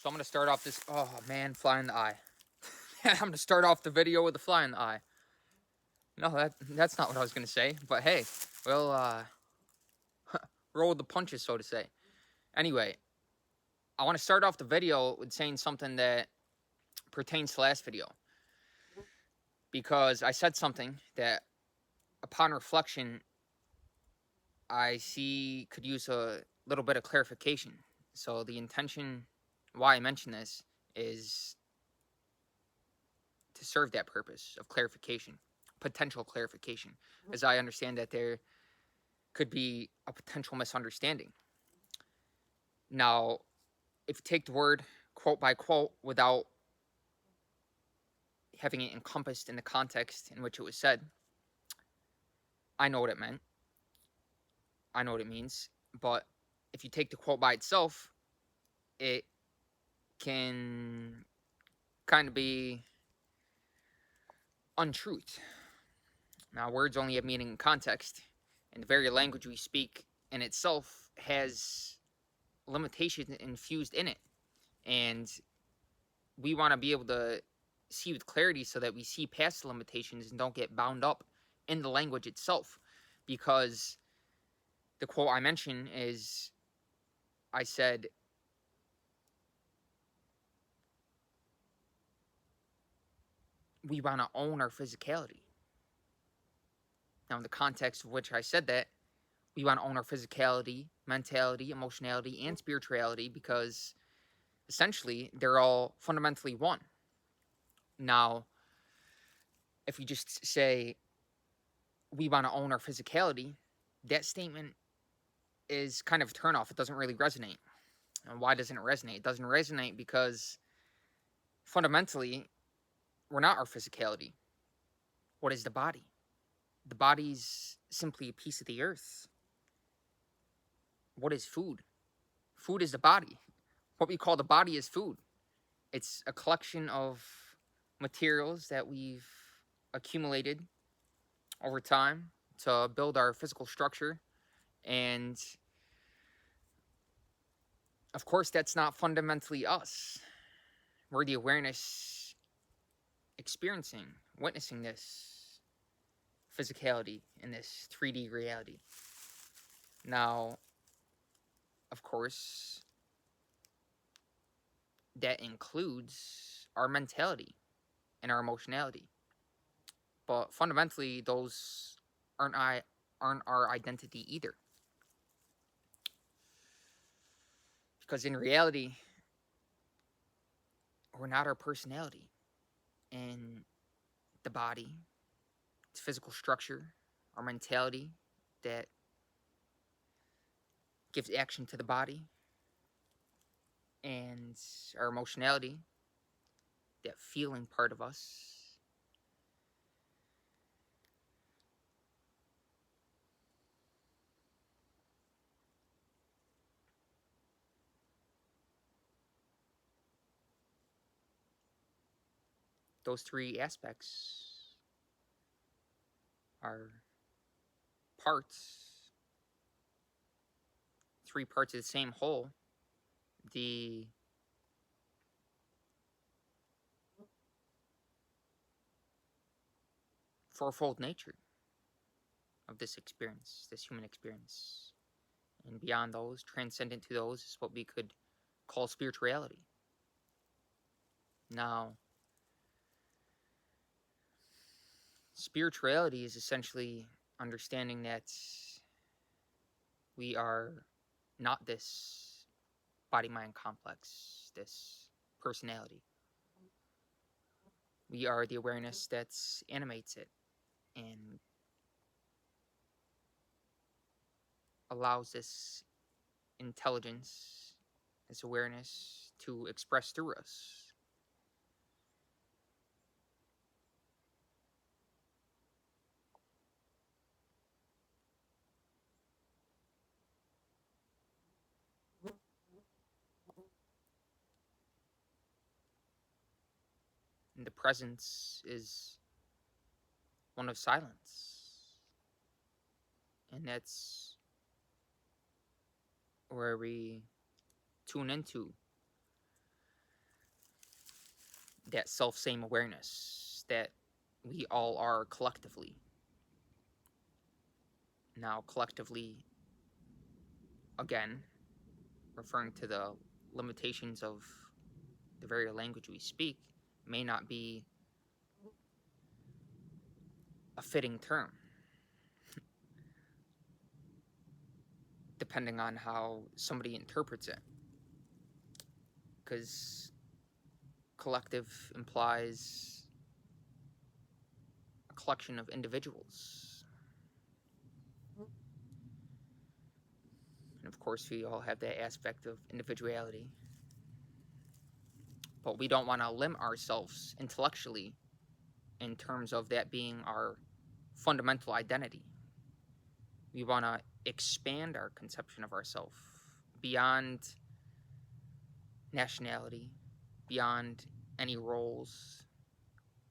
So I'm going to start off this... Oh, man, fly in the eye. I'm going to start off the video with a fly in the eye. No, that's not what I was going to say. But hey, we'll roll with the punches, so to say. Anyway, I want to start off the video with saying something that pertains to last video. Because I said something that, upon reflection, I see could use a little bit of clarification. So the intention why I mention this is to serve that purpose of clarification, potential clarification, as I understand that there could be a potential misunderstanding. Now, if you take the word quote by quote without having it encompassed in the context in which it was said, I know what it meant. I know what it means. But if you take the quote by itself, it can kind of be untruth. Now, words only have meaning in context, and the very language we speak in itself has limitations infused in it. And we want to be able to see with clarity so that we see past the limitations and don't get bound up in the language itself. Because the quote I mentioned is, I said, we want to own our physicality. Now, in the context of which I said that, we want to own our physicality, mentality, emotionality, and spirituality because essentially they're all fundamentally one. Now, if we just say we want to own our physicality, that statement is kind of a turnoff. It doesn't really resonate. And why doesn't it resonate? It doesn't resonate because fundamentally, we're not our physicality. What is the body? The body's simply a piece of the earth. What is food? Food is the body. What we call the body is food. It's a collection of materials that we've accumulated over time to build our physical structure. And of course, that's not fundamentally us. We're the awareness experiencing, witnessing this physicality in this 3D reality. Now, of course, that includes our mentality and our emotionality. But fundamentally, those aren't our identity either. Because in reality, we're not our personality. And the body, its physical structure, our mentality that gives action to the body, and our emotionality, that feeling part of us. Those three aspects are parts, three parts of the same whole. The fourfold nature of this experience, this human experience. And beyond those, transcendent to those, is what we could call spirituality. Now, spirituality is essentially understanding that we are not this body-mind complex, this personality. We are the awareness that animates it and allows this intelligence, this awareness to express through us. And the presence is one of silence. And that's where we tune into that self-same awareness that we all are collectively. Now, collectively, again, referring to the limitations of the very language we speak, may not be a fitting term, depending on how somebody interprets it. Because collective implies a collection of individuals. And of course, we all have that aspect of individuality. But we don't want to limit ourselves intellectually in terms of that being our fundamental identity. We want to expand our conception of ourselves beyond nationality, beyond any roles,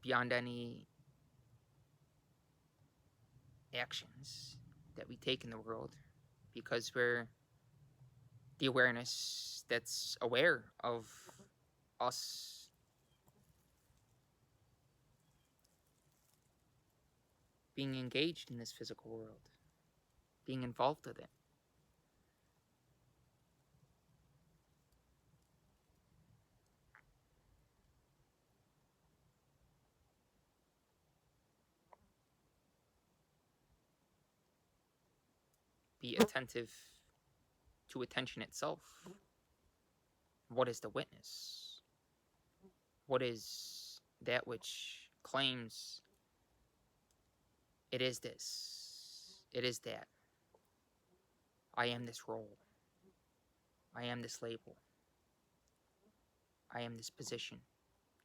beyond any actions that we take in the world, because we're the awareness that's aware of us being engaged in this physical world, being involved with it. Be attentive to attention itself. What is the witness? What is that which claims it is this, it is that? I am this role. I am this label. I am this position.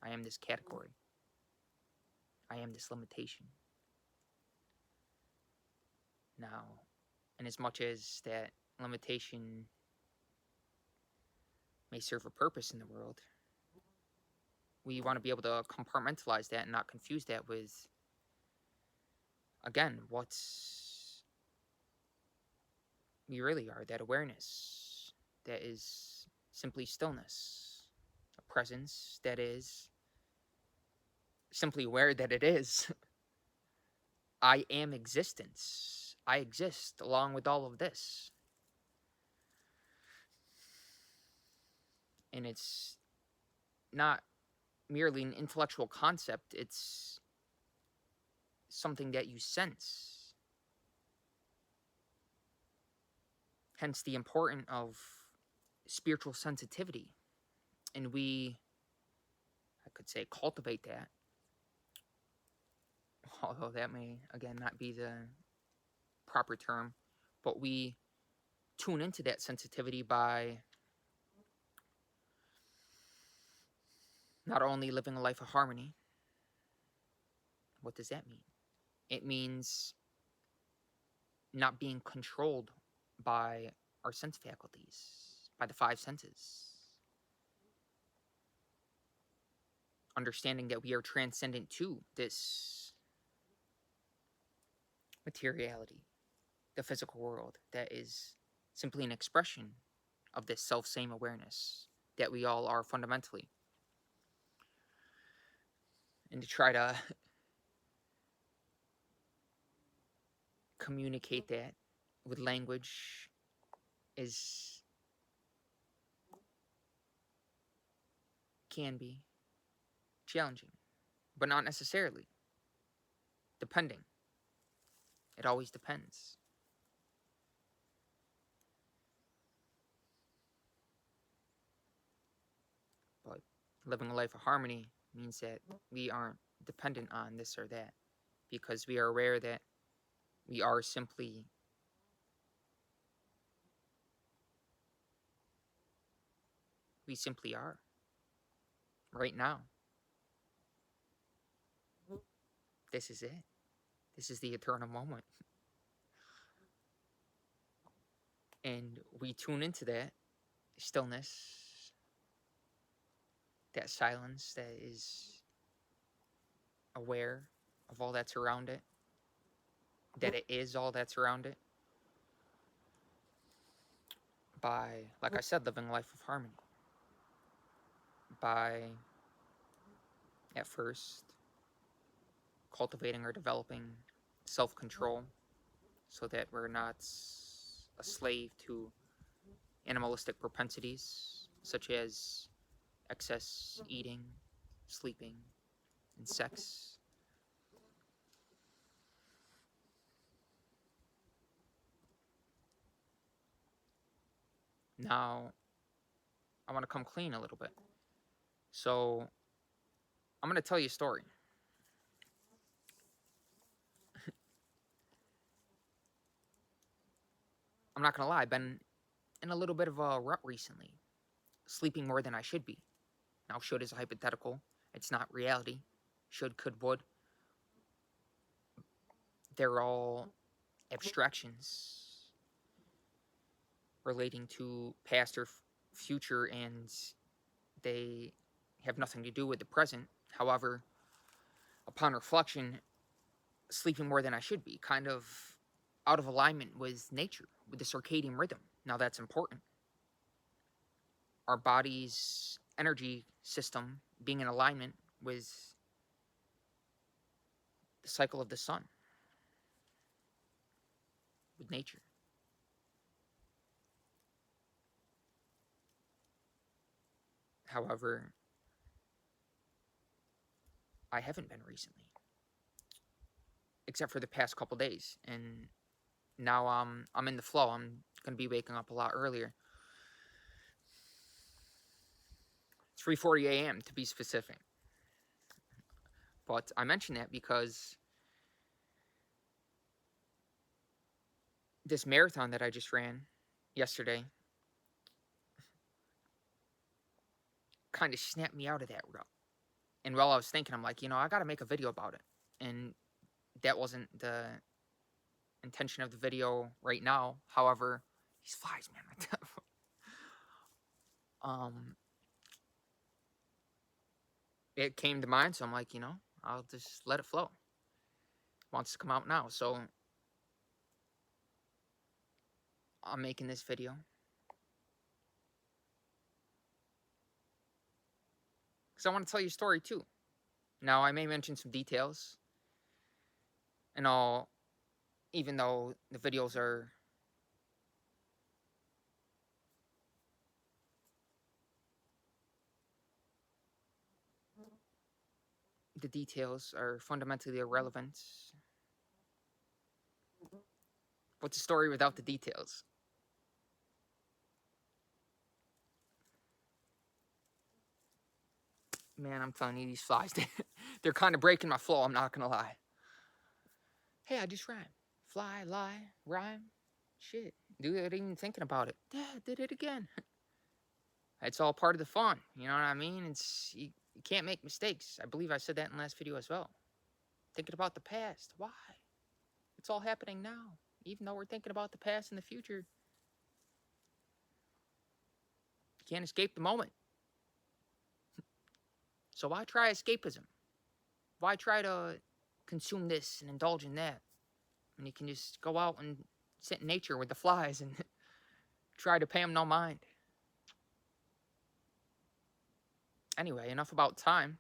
I am this category. I am this limitation. Now, in as much as that limitation may serve a purpose in the world, we want to be able to compartmentalize that and not confuse that with, again, what's we really are, that awareness that is simply stillness, a presence that is simply aware that it is. I am existence. I exist along with all of this. And it's not merely an intellectual concept, it's something that you sense. Hence the importance of spiritual sensitivity. And we, I could say, cultivate that. Although that may, again, not be the proper term. But we tune into that sensitivity by not only living a life of harmony. What does that mean? It means not being controlled by our sense faculties, by the five senses. Understanding that we are transcendent to this materiality, the physical world, that is simply an expression of this self-same awareness that we all are fundamentally. And to try to communicate that with language is, can be challenging, but not necessarily. Depending. It always depends. But living a life of harmony means that we aren't dependent on this or that, because we are aware that we are simply we simply are right now. This is it. This is the eternal moment. And we tune into that stillness, that silence that is aware of all that's around it, that it is all that's around it, by, like I said, living a life of harmony, by at first, cultivating or developing self-control so that we're not a slave to animalistic propensities such as excess eating, sleeping, and sex. Now, I want to come clean a little bit. So, I'm going to tell you a story. I'm not going to lie, I've been in a little bit of a rut recently, sleeping more than I should be. Now, should is a hypothetical, it's not reality. Should, could, would. They're all abstractions relating to past or future, and they have nothing to do with the present. However, upon reflection, sleeping more than I should be, kind of out of alignment with nature, with the circadian rhythm. Now, that's important. Our body's energy system being in alignment with the cycle of the sun, with nature. However, I haven't been recently, except for the past couple days, and now I'm in the flow. I'm gonna be waking up a lot earlier. It's 3:40 a.m. to be specific. But I mention that because this marathon that I just ran yesterday kind of snapped me out of that rut. And while I was thinking, I'm like, I got to make a video about it. And that wasn't the intention of the video right now. However, these flies, man. It came to mind, so I'm like, I'll just let it flow. It wants to come out now, so I'm making this video. Because I want to tell you a story too. Now, I may mention some details and all, even though the videos are the details are fundamentally irrelevant. What's a story without the details? Man, I'm telling you, these flies, they're kind of breaking my flow, I'm not going to lie. Hey, I just rhymed. Fly, lie, rhyme. Shit. Dude, I didn't even thinking about it. Dad, did it again. It's all part of the fun. You know what I mean? You can't make mistakes. I believe I said that in the last video as well. Thinking about the past. Why? It's all happening now. Even though we're thinking about the past and the future, you can't escape the moment. So why try escapism? Why try to consume this and indulge in that when you can just go out and sit in nature with the flies and try to pay them no mind? Anyway, enough about time.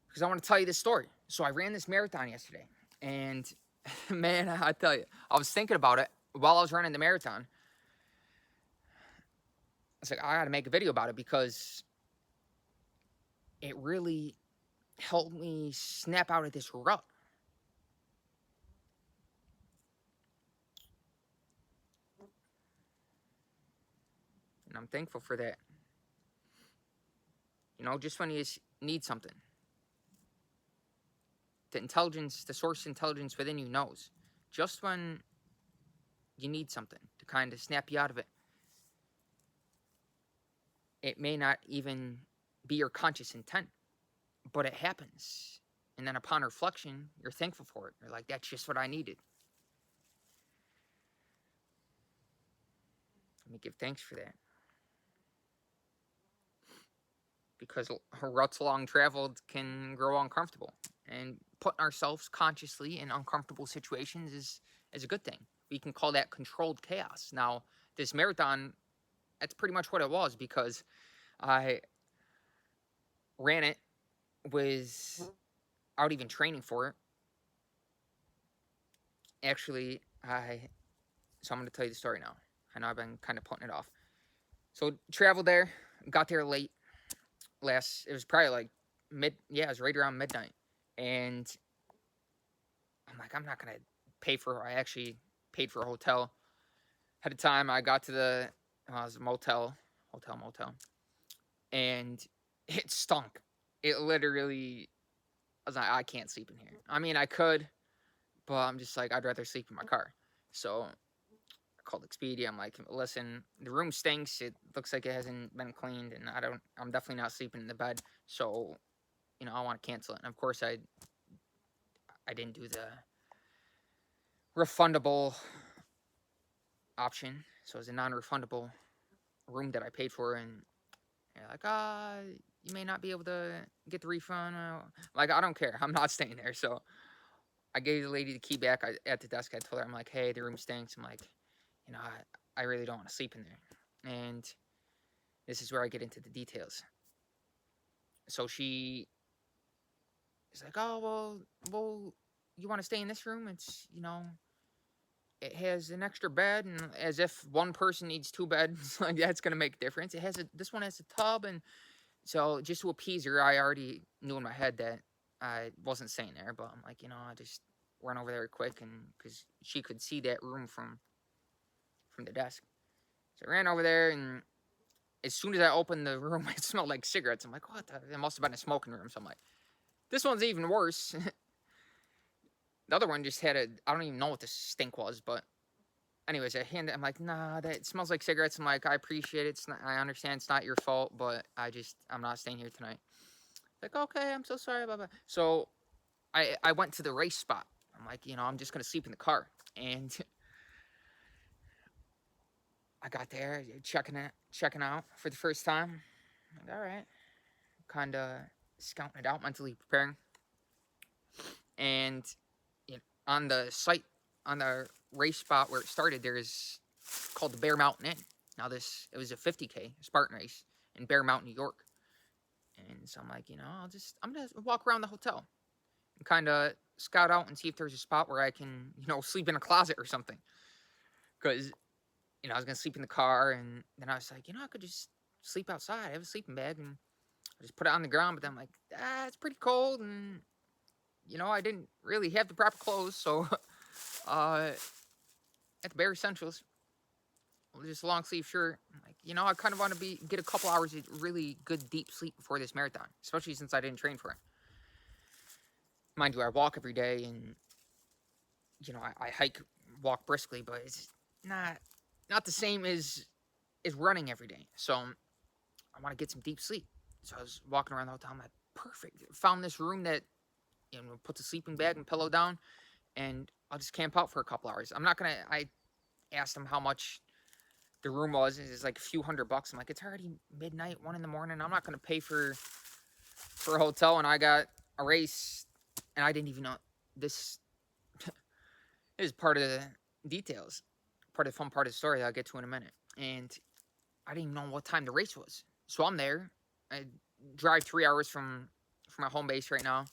Because I want to tell you this story. So I ran this marathon yesterday. And man, I tell you, I was thinking about it while I was running the marathon. I was like, I got to make a video about it because it really helped me snap out of this rut. And I'm thankful for that. Just when you need something. The source intelligence within you knows. Just when you need something to kind of snap you out of it. It may not even be your conscious intent, but it happens. And then upon reflection, you're thankful for it. You're like, that's just what I needed. Let me give thanks for that. Because ruts long traveled can grow uncomfortable. And putting ourselves consciously in uncomfortable situations is a good thing. We can call that controlled chaos. Now, this marathon, that's pretty much what it was, because I ran it, was out even training for it. Actually, so I'm going to tell you the story now. I know I've been kind of putting it off. So traveled there, got there late. It was probably like it was right around midnight. And I'm like, I'm not going to pay for, I actually paid for a hotel. Ahead of time, I got to it was a motel, and it stunk. It literally, I was like, I can't sleep in here. I mean, I could, but I'm just like, I'd rather sleep in my car. So I called Expedia. I'm like, listen, the room stinks. It looks like it hasn't been cleaned, and I'm definitely not sleeping in the bed. So, I want to cancel it. And of course, I didn't do the refundable option. So it was a non-refundable room that I paid for, and they're like, you may not be able to get the refund. Like, I don't care. I'm not staying there. So I gave the lady the key back at the desk. I told her, I'm like, hey, the room stinks. I'm like, I really don't want to sleep in there. And this is where I get into the details. So she is like, oh, well, you want to stay in this room? It's, it has an extra bed, and as if one person needs two beds, like that's gonna make a difference. This one has a tub, and so just to appease her, I already knew in my head that I wasn't staying there. But I'm like, I just run over there quick, and because she could see that room from the desk, so I ran over there, and as soon as I opened the room, it smelled like cigarettes. I'm like, what? It must have been a smoking room. So I'm like, this one's even worse. The other one just had I don't even know what the stink was, but anyways, I'm like, nah, that smells like cigarettes. I'm like, I appreciate it. I understand it's not your fault, but I'm not staying here tonight. Like, okay, I'm so sorry, blah, blah. So I went to the race spot. I'm like, I'm just gonna sleep in the car. And I got there, checking out for the first time. I'm like, all right, kind of scouting it out, mentally preparing. And on the site, on the race spot where it started, there's called the Bear Mountain Inn. Now it was a 50K Spartan race in Bear Mountain, New York. And so I'm like, I'm gonna walk around the hotel and kind of scout out and see if there's a spot where I can, sleep in a closet or something. Because, I was gonna sleep in the car, and then I was like, I could just sleep outside. I have a sleeping bag, and I just put it on the ground. But then I'm like, it's pretty cold, and I didn't really have the proper clothes, so at the bare essentials, just a long sleeve shirt. I'm like, I kind of want to get a couple hours of really good deep sleep before this marathon, especially since I didn't train for it. Mind you, I walk every day, and I hike, walk briskly, but it's not the same as running every day. So I want to get some deep sleep. So I was walking around the hotel. I'm like, perfect. Found this room that put the sleeping bag and pillow down, and I'll just camp out for a couple hours. I asked him how much the room was. It's like a few $100. I'm like, it's already midnight, 1 in the morning. I'm not gonna pay for a hotel, and I got a race, and I didn't even know this. Is part of the details, part of the fun part of the story that I'll get to in a minute. And I didn't even know what time the race was. So I'm there. I drive 3 hours from my home base right now,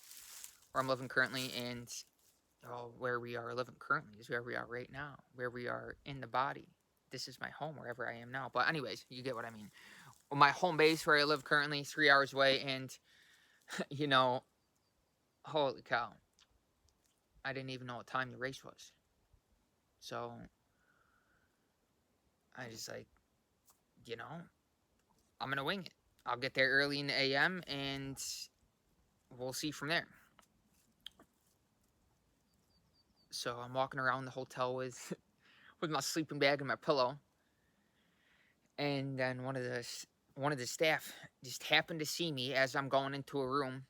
where I'm living currently, and where we are living currently is where we are right now, where we are in the body. This is my home, wherever I am now. But anyways, you get what I mean. Well, my home base, where I live currently, 3 hours away, and holy cow, I didn't even know what time the race was. So I just like, I'm gonna wing it. I'll get there early in the AM, and we'll see from there. So I'm walking around the hotel with with my sleeping bag and my pillow, and then one of the staff just happened to see me as I'm going into a room,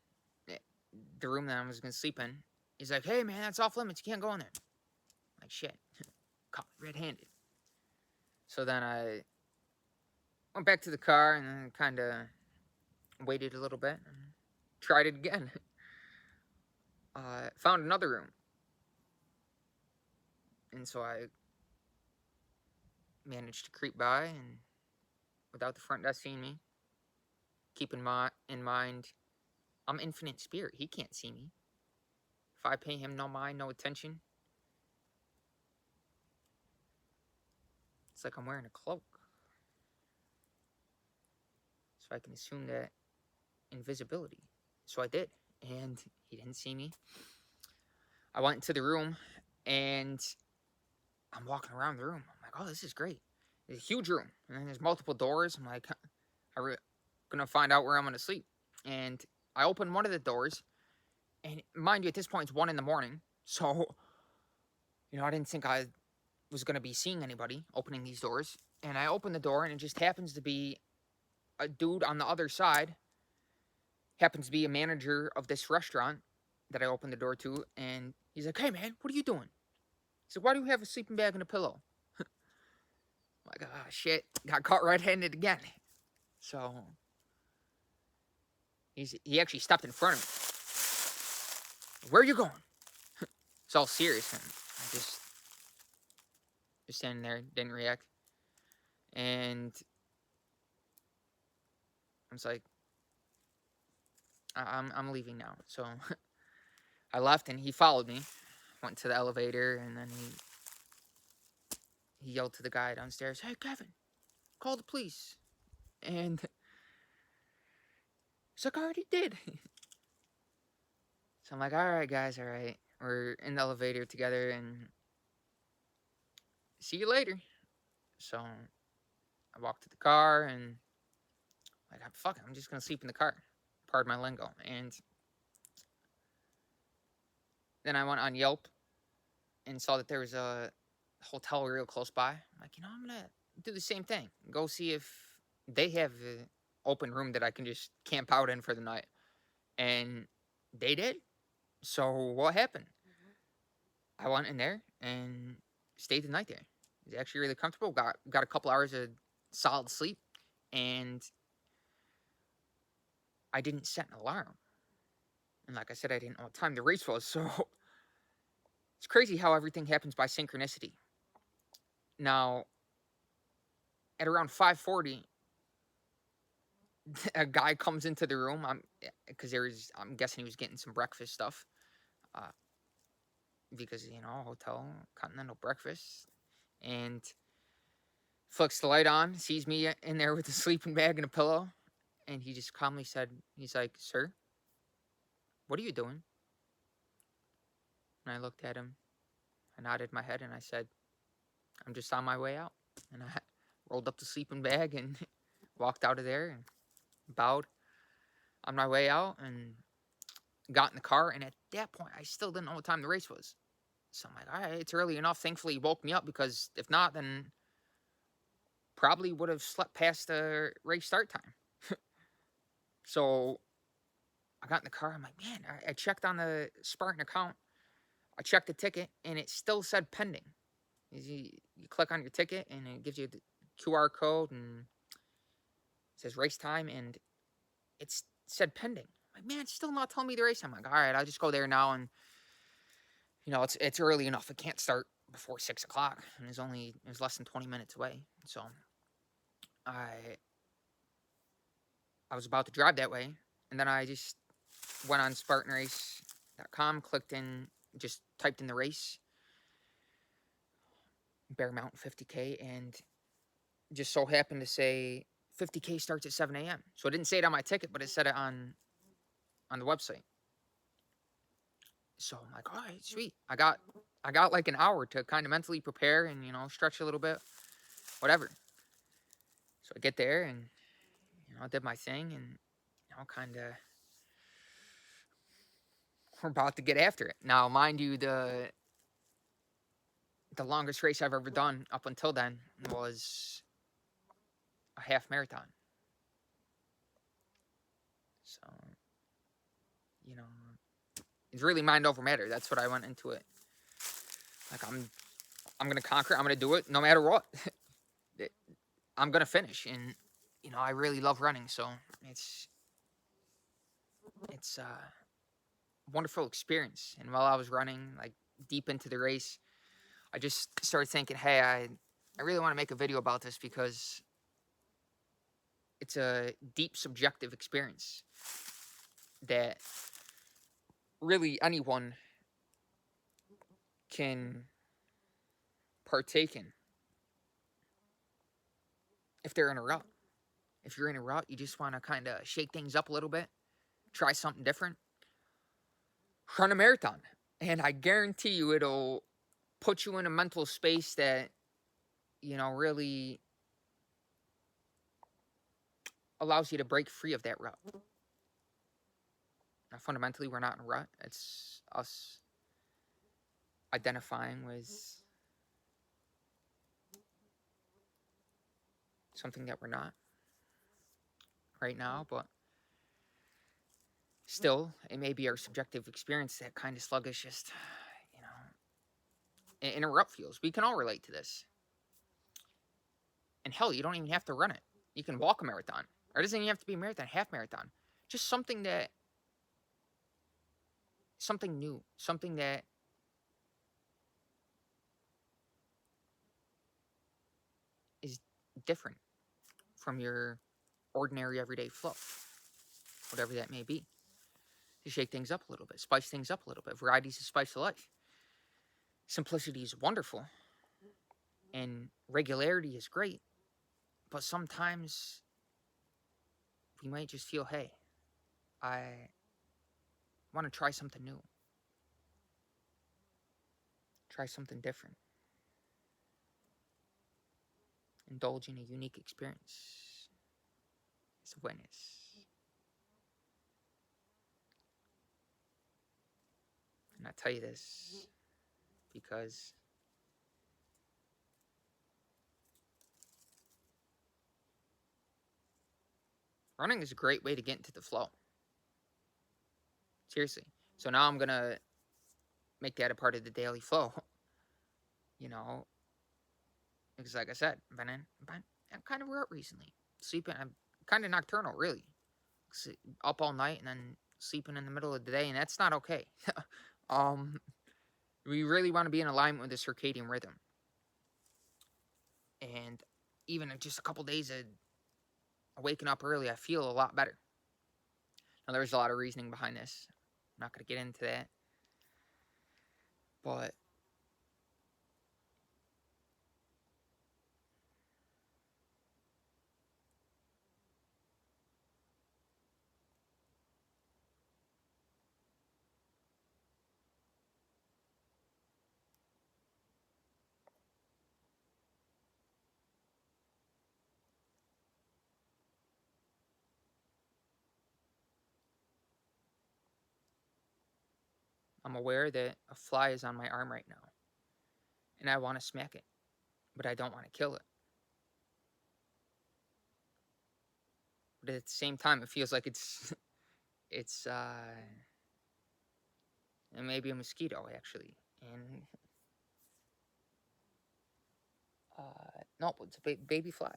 the room that I was gonna sleep in. He's like, "Hey man, that's off limits. You can't go in there." I'm like, shit, caught red-handed. So then I went back to the car and then kind of waited a little bit and tried it again. Found another room, and so I managed to creep by, and without the front desk seeing me, keep in mind, I'm infinite spirit. He can't see me. If I pay him no mind, no attention, it's like I'm wearing a cloak. So I can assume that invisibility. So I did, and he didn't see me. I went into the room, and I'm walking around the room. I'm like, oh, this is great. It's a huge room, and there's multiple doors. I'm like, I'm gonna find out where I'm gonna sleep. And I opened one of the doors, and mind you, at this point, it's 1 a.m. So, I didn't think I was gonna be seeing anybody opening these doors. And I opened the door, and it just happens to be a dude on the other side. Happens to be a manager of this restaurant that I opened the door to, and he's like, "Hey, man, what are you doing?" He said, "Why do you have a sleeping bag and a pillow?" I'm like, "Ah, shit, got caught red-handed again." So he actually stopped in front of me. "Where are you going?" It's all serious, and I just standing there, didn't react, and I was like, I'm leaving now." So I left, and he followed me, went to the elevator, and then he yelled to the guy downstairs, "Hey, Kevin, call the police." And he's like, "I already did." So I'm like, "All right, guys, all right." We're in the elevator together, and see you later. So I walked to the car, and like, fuck it, I'm just gonna sleep in the car. Pardon my lingo. And then I went on Yelp and saw that there was a hotel real close by. I'm like, I'm gonna do the same thing. Go see if they have an open room that I can just camp out in for the night. And they did. So what happened? I went in there and stayed the night there. It was actually really comfortable. Got a couple hours of solid sleep, and I didn't set an alarm. And like I said, I didn't know what time the race was. So it's crazy how everything happens by synchronicity. Now, at around 5:40, a guy comes into the room. I'm guessing he was getting some breakfast stuff, uh, because hotel continental breakfast, and flicks the light on, sees me in there with a sleeping bag and a pillow, and he just calmly said, he's like, "Sir, what are you doing?" And I looked at him, I nodded my head, and I said, "I'm just on my way out." And I rolled up the sleeping bag and walked out of there and bowed on my way out and got in the car. And at that point, I still didn't know what time the race was. So I'm like, all right, it's early enough. Thankfully, he woke me up, because if not, then probably would have slept past the race start time. So I got in the car. I'm like, man, I checked on the Spartan account. I checked the ticket, and it still said pending. You click on your ticket, and it gives you the QR code, and it says race time, and it said pending. I'm like, man, it's still not telling me the race. I'm like, all right, I'll just go there now, and it's early enough. It can't start before 6 o'clock, and it was less than 20 minutes away. So I was about to drive that way, and then I just went on SpartanRace.com, clicked in, just typed in the race, Bear Mountain 50K, and just so happened to say 50K starts at 7 a.m. So it didn't say it on my ticket, but it said it on the website. So I'm like, all right, sweet. I got like an hour to kind of mentally prepare and stretch a little bit, whatever. So I get there, and I did my thing, and kind of we're about to get after it. Now, mind you, the longest race I've ever done up until then was a half marathon. So, it's really mind over matter. That's what I went into it. Like, I'm gonna conquer. I'm gonna do it no matter what. I'm gonna finish, and I really love running, so it's a wonderful experience. And while I was running, like deep into the race, I just started thinking, hey, I really want to make a video about this, because It's a deep subjective experience that really anyone can partake in if they're in a rut. If you're in a rut, you just want to kind of shake things up a little bit, try something different, run a marathon. And I guarantee you it'll put you in a mental space that, really allows you to break free of that rut. Now, fundamentally, we're not in a rut. It's us identifying with something that we're not right now, but still, it may be our subjective experience that kind of sluggish, just, in a rut feels. We can all relate to this. And hell, you don't even have to run it. You can walk a marathon. Or it doesn't even have to be a marathon, half marathon. Just something new, something that is different from your ordinary everyday flow, whatever that may be. To shake things up a little bit, spice things up a little bit. Variety is the spice of life. Simplicity is wonderful, and regularity is great, but sometimes we might just feel, hey, I want to try something new, try something different, indulge in a unique experience. It's a witness. And I tell you this because running is a great way to get into the flow. Seriously. So now I'm going to make that a part of the daily flow. Because like I said, I'm kind of rut recently. I'm kind of nocturnal, really. Up all night and then sleeping in the middle of the day, and that's not okay. We really want to be in alignment with the circadian rhythm. And even in just a couple days of waking up early, I feel a lot better. Now, there's a lot of reasoning behind this. I'm not going to get into that. But I'm aware that a fly is on my arm right now. And I want to smack it. But I don't want to kill it. But at the same time, it feels like it's and maybe a mosquito, actually. And no, it's a baby fly.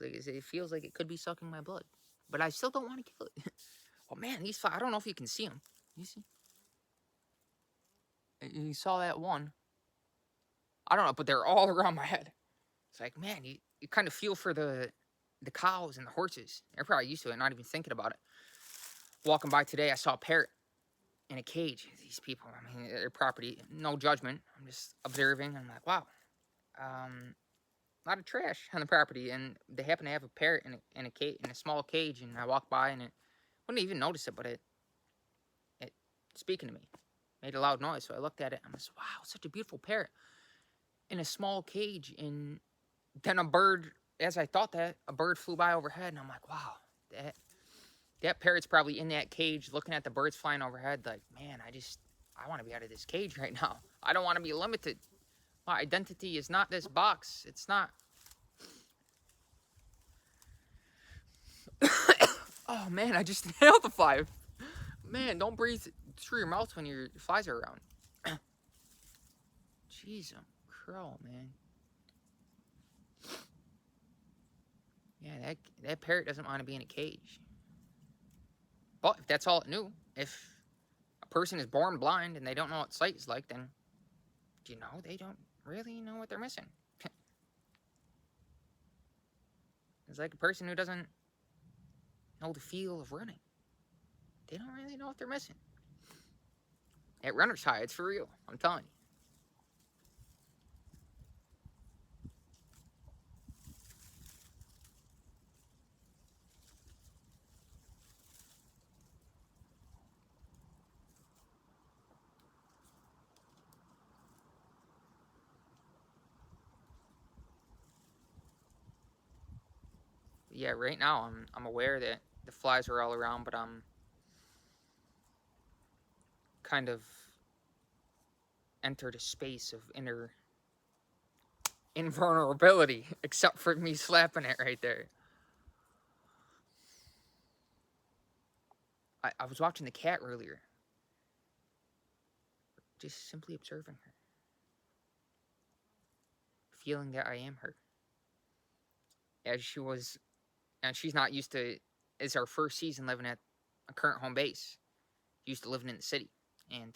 It feels like it could be sucking my blood. But I still don't want to kill it. Oh man, these flies, I don't know if you can see them. You see? You saw that one. I don't know, but they're all around my head. It's like, man, you kind of feel for the cows and the horses. They're probably used to it, not even thinking about it. Walking by today, I saw a parrot in a cage. These people, I mean, their property, no judgment. I'm just observing. I'm like, wow. A lot of trash on the property, and they happen to have a parrot in a small cage. And I walked by, and it wouldn't even notice it, but it speaking to me made a loud noise. So I looked at it. I'm like, wow, such a beautiful parrot in a small cage. And then a bird, as I thought that, a bird flew by overhead, and I'm like, wow, that parrot's probably in that cage looking at the birds flying overhead. Like, man, I want to be out of this cage right now. I don't want to be limited. My identity is not this box. It's not. Oh man, I just nailed the fly. Man, don't breathe through your mouth when your flies are around. Jeez, I'm crow, man. Yeah, that parrot doesn't want to be in a cage. But if that's all it knew, if a person is born blind and they don't know what sight is like, then, they don't really know what they're missing. It's like a person who doesn't know the feel of running. They don't really know what they're missing. At runner's high, it's for real. I'm telling you. Yeah, right now I'm aware that the flies are all around, but I'm kind of entered a space of inner invulnerability, except for me slapping it right there. I was watching the cat earlier, just simply observing her, feeling that I am her. As she was, and she's not used to, it's our first season living at a current home base. Used to living in the city, and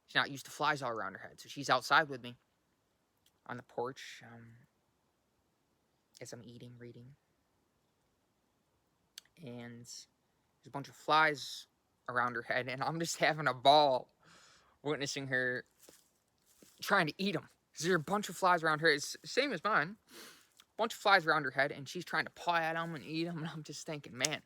she's not used to flies all around her head. So she's outside with me on the porch as I'm eating, reading, and there's a bunch of flies around her head, and I'm just having a ball witnessing her trying to eat them. There's a bunch of flies around her. It's the same as mine. A bunch of flies around her head, and she's trying to paw at them and eat them. And I'm just thinking, man,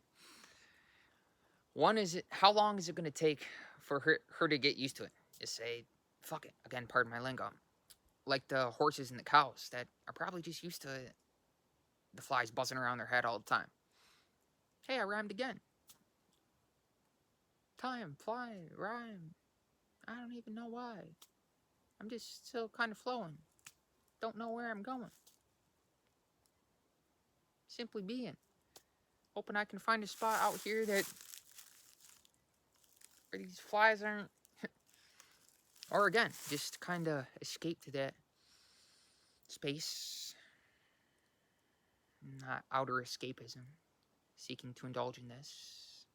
how long is it going to take for her to get used to it? Just say, fuck it. Again, pardon my lingo. Like the horses and the cows that are probably just used to the flies buzzing around their head all the time. Hey, I rhymed again. Time, fly, rhyme. I don't even know why. I'm just still kind of flowing. Don't know where I'm going. Simply being. Hoping I can find a spot out here that where these flies aren't. Or again, just kind of escape to that space. Not outer escapism. Seeking to indulge in this.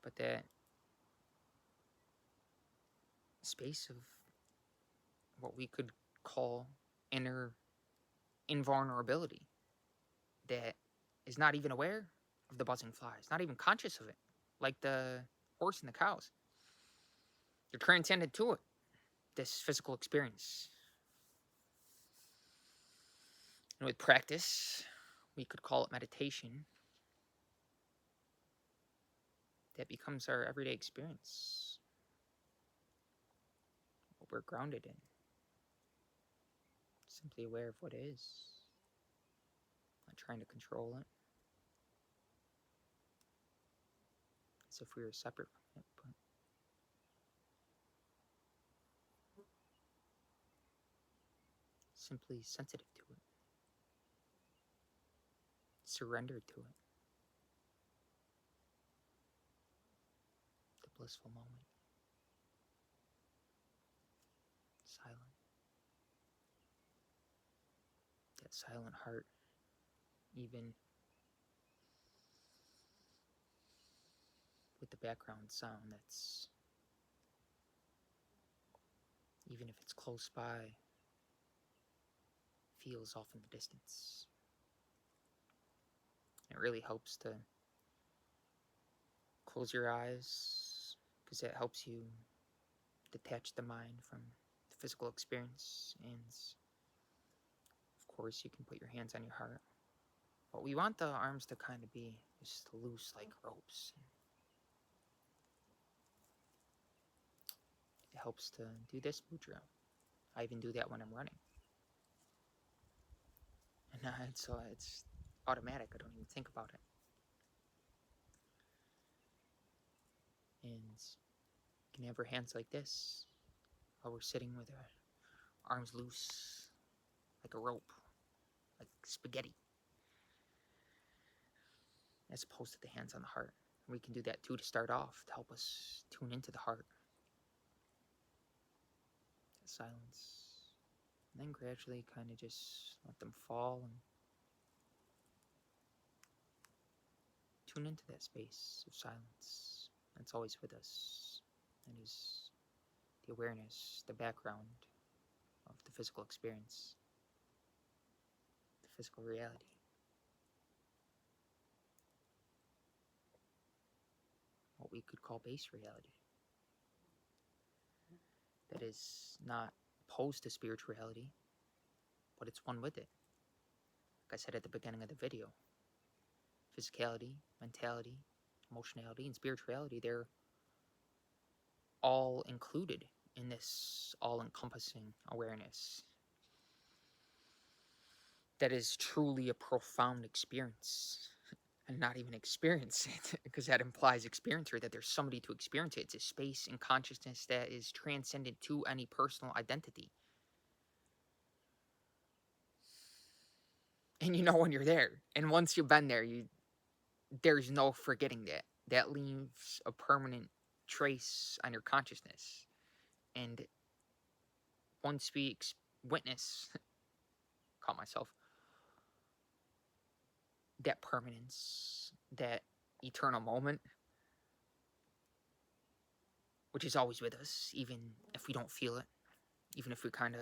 But that space of what we could call inner invulnerability that is not even aware of the buzzing flies, not even conscious of it, like the horse and the cows. They're transcended to it, this physical experience. And with practice, we could call it meditation, that becomes our everyday experience, what we're grounded in, simply aware of what is, not trying to control it, as if we were separate from it, but simply sensitive to it, surrendered to it, the blissful moment, silent, that silent heart, even with the background sound that's, even if it's close by, feels off in the distance. It really helps to close your eyes because it helps you detach the mind from the physical experience. And of course, you can put your hands on your heart. But we want the arms to kind of be just loose like ropes. It helps to do this mudra. I even do that when I'm running. And it's automatic. I don't even think about it. And you can have our hands like this while we're sitting with our arms loose like a rope, like spaghetti, as opposed to the hands on the heart. We can do that too to start off, to help us tune into the heart. That silence. And then gradually kind of just let them fall and tune into that space of silence that's always with us. That is the awareness, the background of the physical experience. physical reality. What we could call base reality. That is not opposed to spirituality, but it's one with it. Like I said at the beginning of the video, physicality, mentality, emotionality, and spirituality, they're all included in this all-encompassing awareness. That is truly a profound experience. And not even experience it, because that implies experiencer, that there's somebody to experience it. It's a space in consciousness that is transcendent to any personal identity. And you know when you're there. And once you've been there, there's no forgetting that. That leaves a permanent trace on your consciousness. And once we witness, call myself, that permanence, that eternal moment, which is always with us, even if we don't feel it, even if we kind of,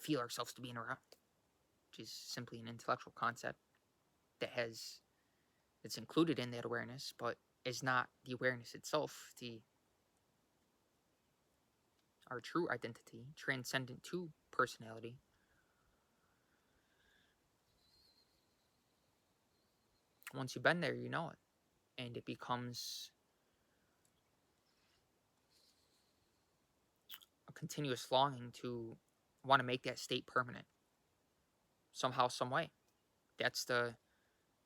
feel ourselves to be in around, which is simply an intellectual concept that's included in that awareness, but is not the awareness itself, our true identity, transcendent to personality. Once you've been there, you know it, and it becomes a continuous longing to want to make that state permanent somehow, some way. That's the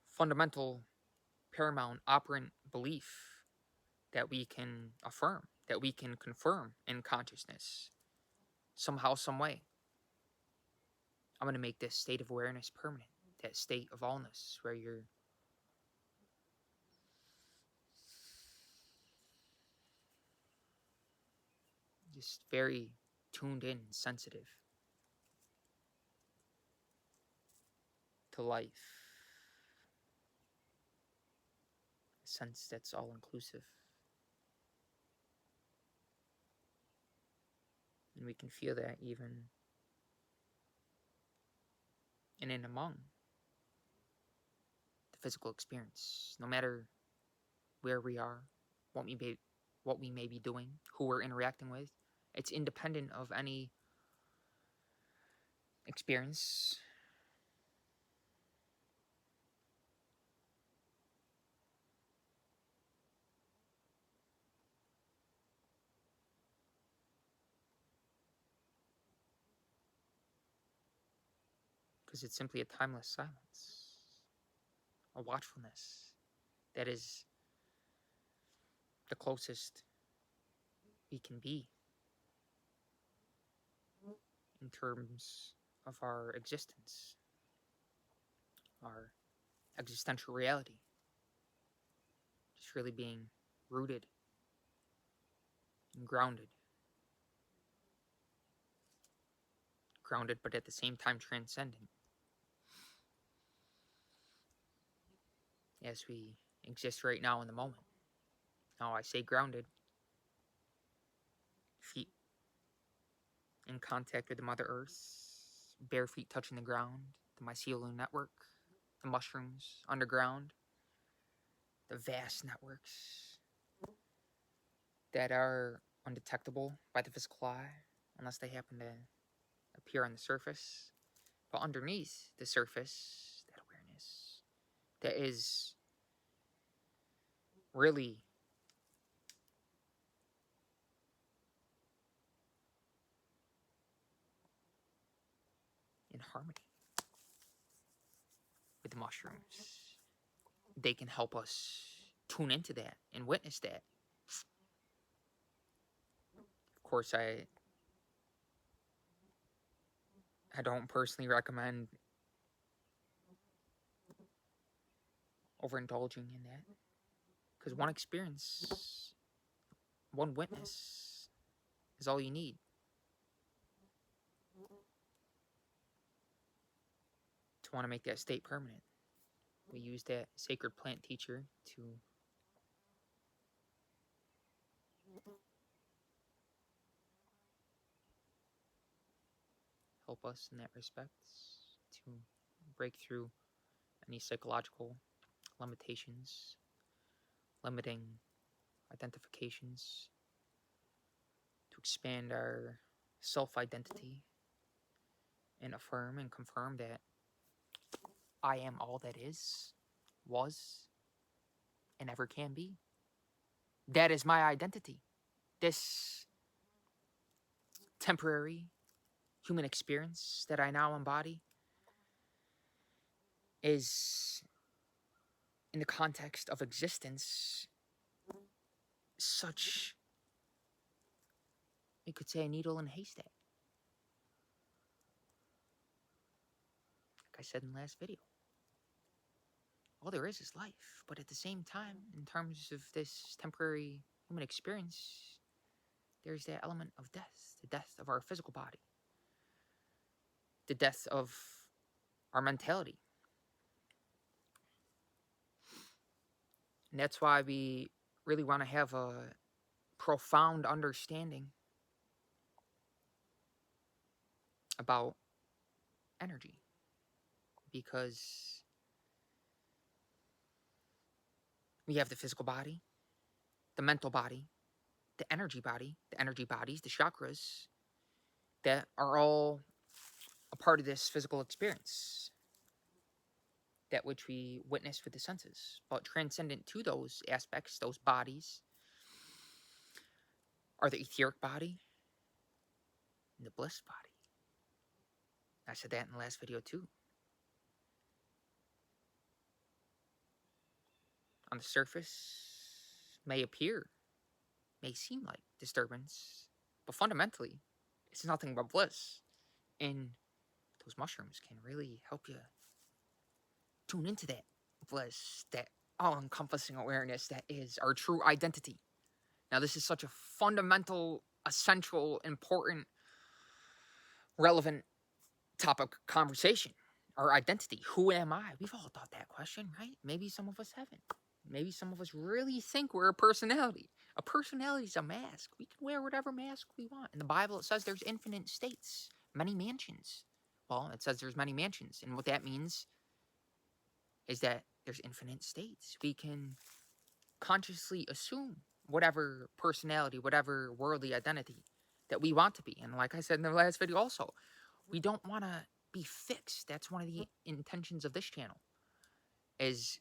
fundamental, paramount, operant belief that we can affirm, that we can confirm in consciousness. Somehow, some way, I'm going to make this state of awareness permanent, that state of allness where you're just very tuned in, sensitive to life. A sense that's all inclusive. And we can feel that even in and among the physical experience, no matter where we are, what we may be doing, who we're interacting with. It's independent of any experience. Because it's simply a timeless silence, a watchfulness that is the closest we can be in terms of our existence, our existential reality. Just really being rooted and grounded. Grounded, but at the same time transcendent. As we exist right now in the moment. Now I say grounded. Feet in contact with the Mother Earth, bare feet touching the ground, the mycelial network, the mushrooms underground, the vast networks that are undetectable by the physical eye unless they happen to appear on the surface. But underneath the surface, that awareness that is really in harmony with the mushrooms. They can help us tune into that and witness that. Of course, I don't personally recommend overindulging in that, because one experience, one witness is all you need to want to make that state permanent. We use that sacred plant teacher to help us in that respect, to break through any psychological limitations, limiting identifications, to expand our self identity and affirm and confirm that I am all that is, was, and ever can be. That is my identity. This temporary human experience that I now embody is, in the context of existence, such, you could say, a needle in a haystack. Like I said in the last video, all there is life. But at the same time, in terms of this temporary human experience, there's that element of death, the death of our physical body, the death of our mentality. And that's why we really want to have a profound understanding about energy, because we have the physical body, the mental body, the energy bodies, the chakras that are all a part of this physical experience, that which we witness with the senses. But transcendent to those aspects, those bodies, are the etheric body and the bliss body. I said that in the last video too. On the surface, may seem like disturbance, but fundamentally, it's nothing but bliss. And those mushrooms can really help you tune into that bliss, that all-encompassing awareness that is our true identity. Now, this is such a fundamental, essential, important, relevant topic of conversation. Our identity. Who am I? We've all thought that question, right? Maybe some of us haven't. Maybe some of us really think we're a personality. A personality is a mask. We can wear whatever mask we want. In the Bible, it says there's infinite states, many mansions. Well, it says there's many mansions. And what that means is that there's infinite states. We can consciously assume whatever personality, whatever worldly identity that we want to be. And like I said in the last video also, we don't want to be fixed. That's one of the intentions of this channel, is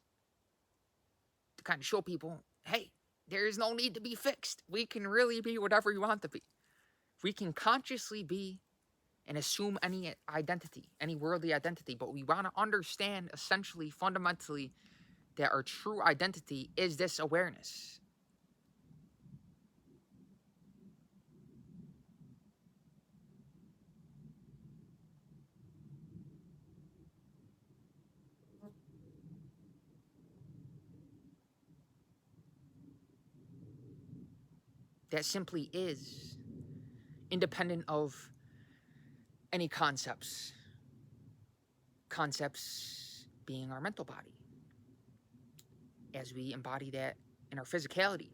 to kind of show people, hey, there is no need to be fixed. We can really be whatever you want to be. We can consciously be and assume any identity, any worldly identity, but we want to understand essentially, fundamentally, that our true identity is this awareness. That simply is, independent of any concepts. Concepts being our mental body, as we embody that in our physicality.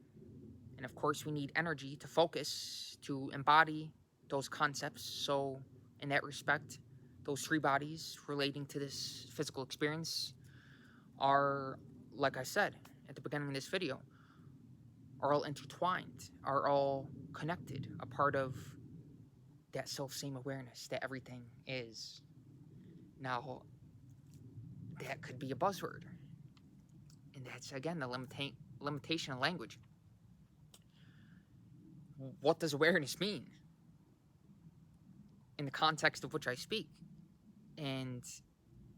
And of course, we need energy to focus, to embody those concepts. So, in that respect, those three bodies relating to this physical experience are, like I said at the beginning of this video, are all intertwined, are all connected, a part of that self-same awareness that everything is. Now, that could be a buzzword. And that's, again, the limitation of language. What does awareness mean in the context of which I speak? And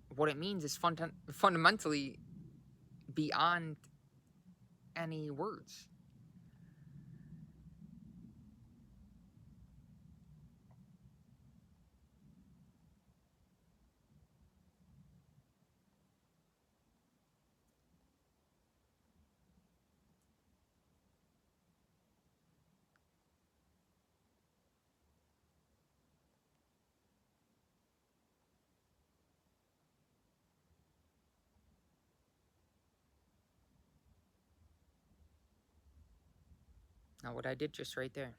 what it means is fundamentally beyond any words. Now, what I did just right there,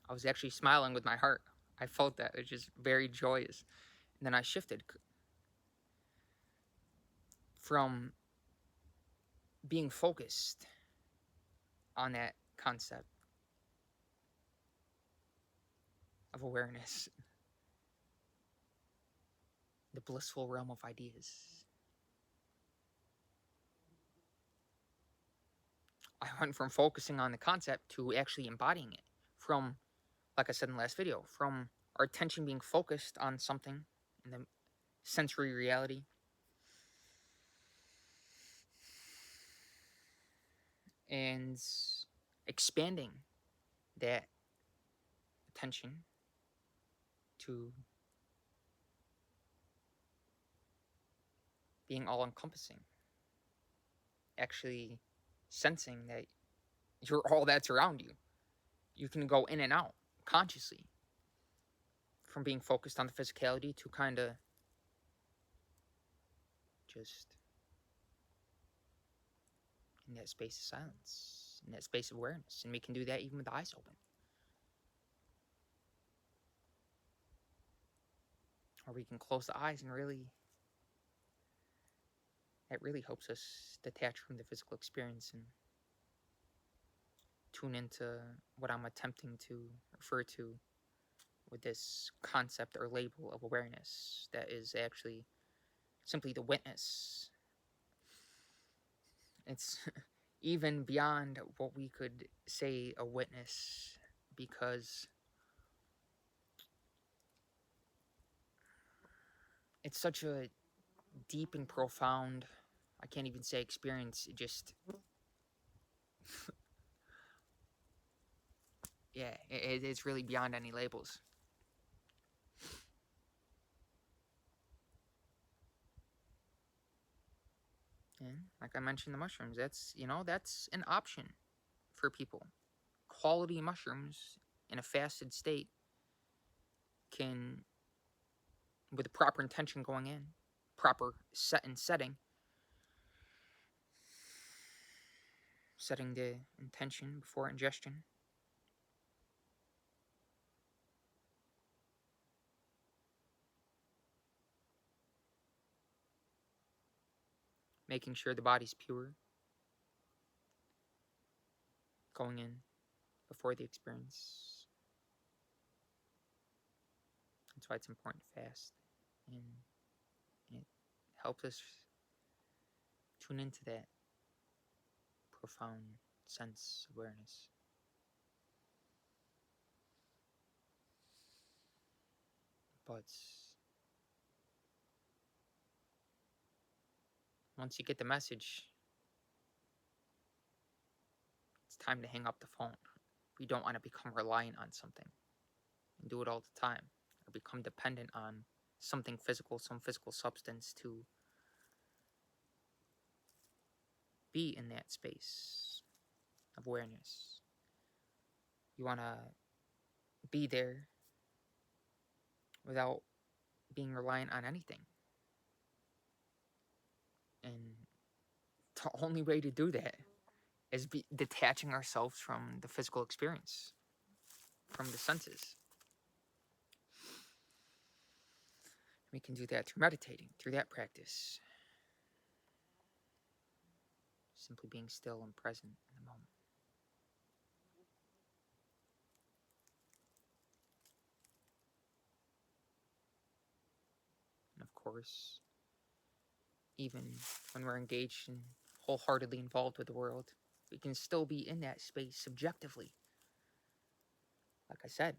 I was actually smiling with my heart. I felt that. It was just very joyous. And then I shifted. from being focused on that concept of awareness, the blissful realm of ideas. I went from focusing on the concept to actually embodying it. From, like I said in the last video, from our attention being focused on something in the sensory reality, and expanding that attention to being all encompassing, actually sensing that you're all that's around you. You can go in and out consciously from being focused on the physicality to kind of just in that space of silence, in that space of awareness. And we can do that even with the eyes open. Or we can close the eyes and really, that really helps us detach from the physical experience and tune into what I'm attempting to refer to with this concept or label of awareness that is actually simply the witness. It's even beyond what we could say a witness, because it's such a deep and profound, I can't even say experience, it just, yeah, it's really beyond any labels. And like I mentioned, the mushrooms, that's, that's an option for people. Quality mushrooms in a fasted state can, with the proper intention going in, proper setting the intention before ingestion, making sure the body's pure going in before the experience. That's why it's important to fast. And it helps us tune into that profound sense of awareness. But once you get the message, it's time to hang up the phone. We don't want to become reliant on something and do it all the time, or become dependent on something physical, some physical substance to be in that space of awareness. You want to be there without being reliant on anything. And the only way to do that is detaching ourselves from the physical experience, from the senses. We can do that through meditating, through that practice. Simply being still and present in the moment. And of course, even when we're engaged and wholeheartedly involved with the world, we can still be in that space subjectively. Like I said,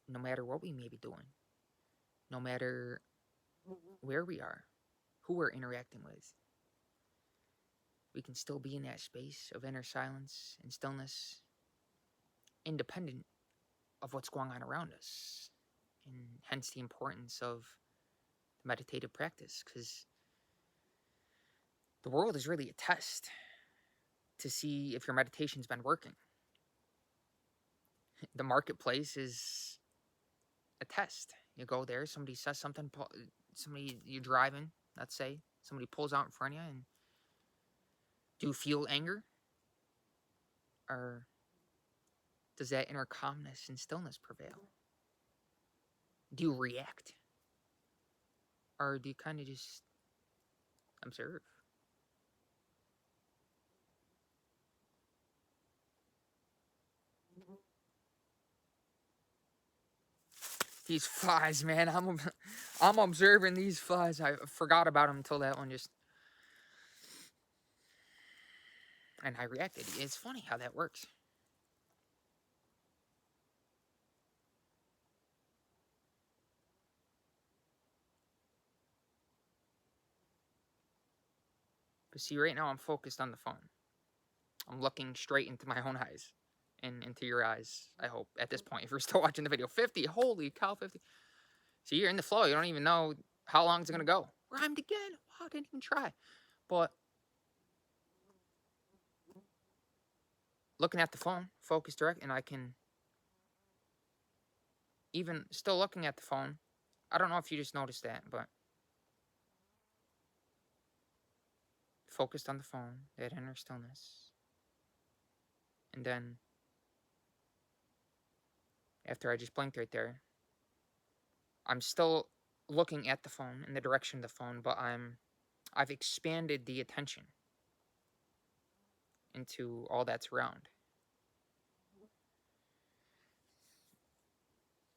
no matter what we may be doing, no matter where we are, who we're interacting with, we can still be in that space of inner silence and stillness, independent of what's going on around us. And hence the importance of the meditative practice, because the world is really a test to see if your meditation's been working. The marketplace is a test. You go there, somebody says something, you're driving, let's say, somebody pulls out in front of you, and do you feel anger? Or does that inner calmness and stillness prevail? Do you react? Or do you kind of just Observe. These flies, man. I'm observing these flies. I forgot about them until that one just. And I reacted. It's funny how that works. But see, right now I'm focused on the phone. I'm looking straight into my own eyes. And into your eyes, I hope, at this point. If you're still watching the video. 50, holy cow, 50. See, you're in the flow. You don't even know how long it's going to go. Rhymed again. Wow, I didn't even try. But looking at the phone, focus direct, and I can, even still looking at the phone, I don't know if you just noticed that, but focused on the phone, that inner stillness. And then, after I just blinked right there, I'm still looking at the phone, in the direction of the phone, but I've expanded the attention into all that's around.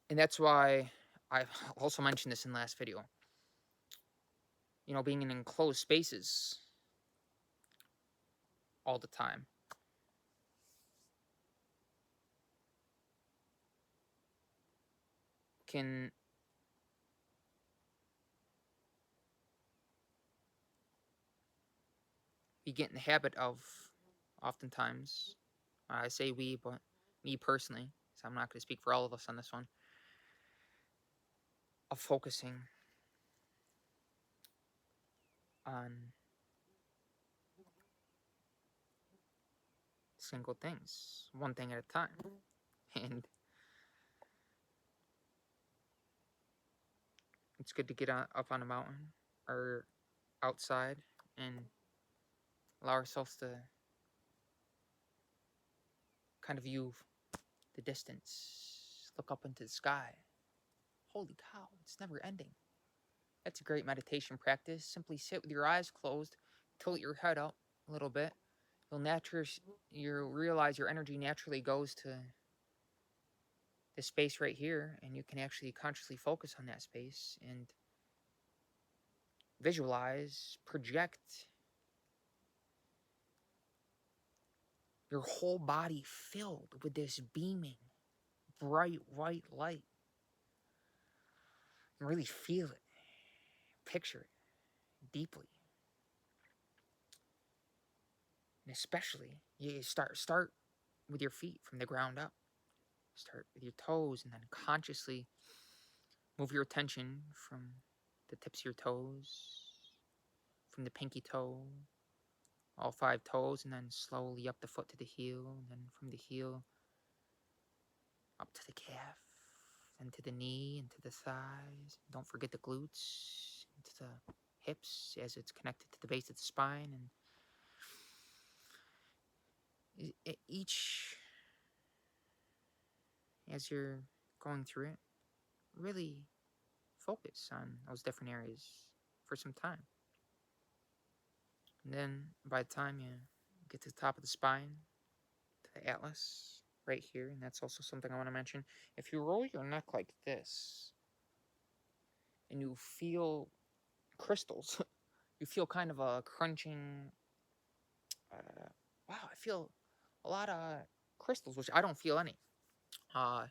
And that's why I also mentioned this in the last video. You know, being in enclosed spaces all the time can we get in the habit of, oftentimes, I say we, but me personally, so I'm not going to speak for all of us on this one, of focusing on single things, one thing at a time. And it's good to get up on a mountain or outside and allow ourselves to kind of view the distance, look up into the sky. Holy cow, it's never ending. That's a great meditation practice. Simply sit with your eyes closed, tilt your head up a little bit. You'll realize your energy naturally goes to this space right here, and you can actually consciously focus on that space and visualize, project your whole body filled with this beaming, bright white light. And really feel it, picture it deeply. And especially, you start with your feet from the ground up. Start with your toes, and then consciously move your attention from the tips of your toes, from the pinky toe, all 5 toes, and then slowly up the foot to the heel, and then from the heel up to the calf, then to the knee, and to the thighs. Don't forget the glutes, and to the hips as it's connected to the base of the spine. And each, as you're going through it, really focus on those different areas for some time. And then by the time you get to the top of the spine, to the atlas, right here, and that's also something I want to mention. If you roll your neck like this, and you feel crystals, you feel kind of a crunching. Wow, I feel a lot of crystals, which I don't feel any. Uh,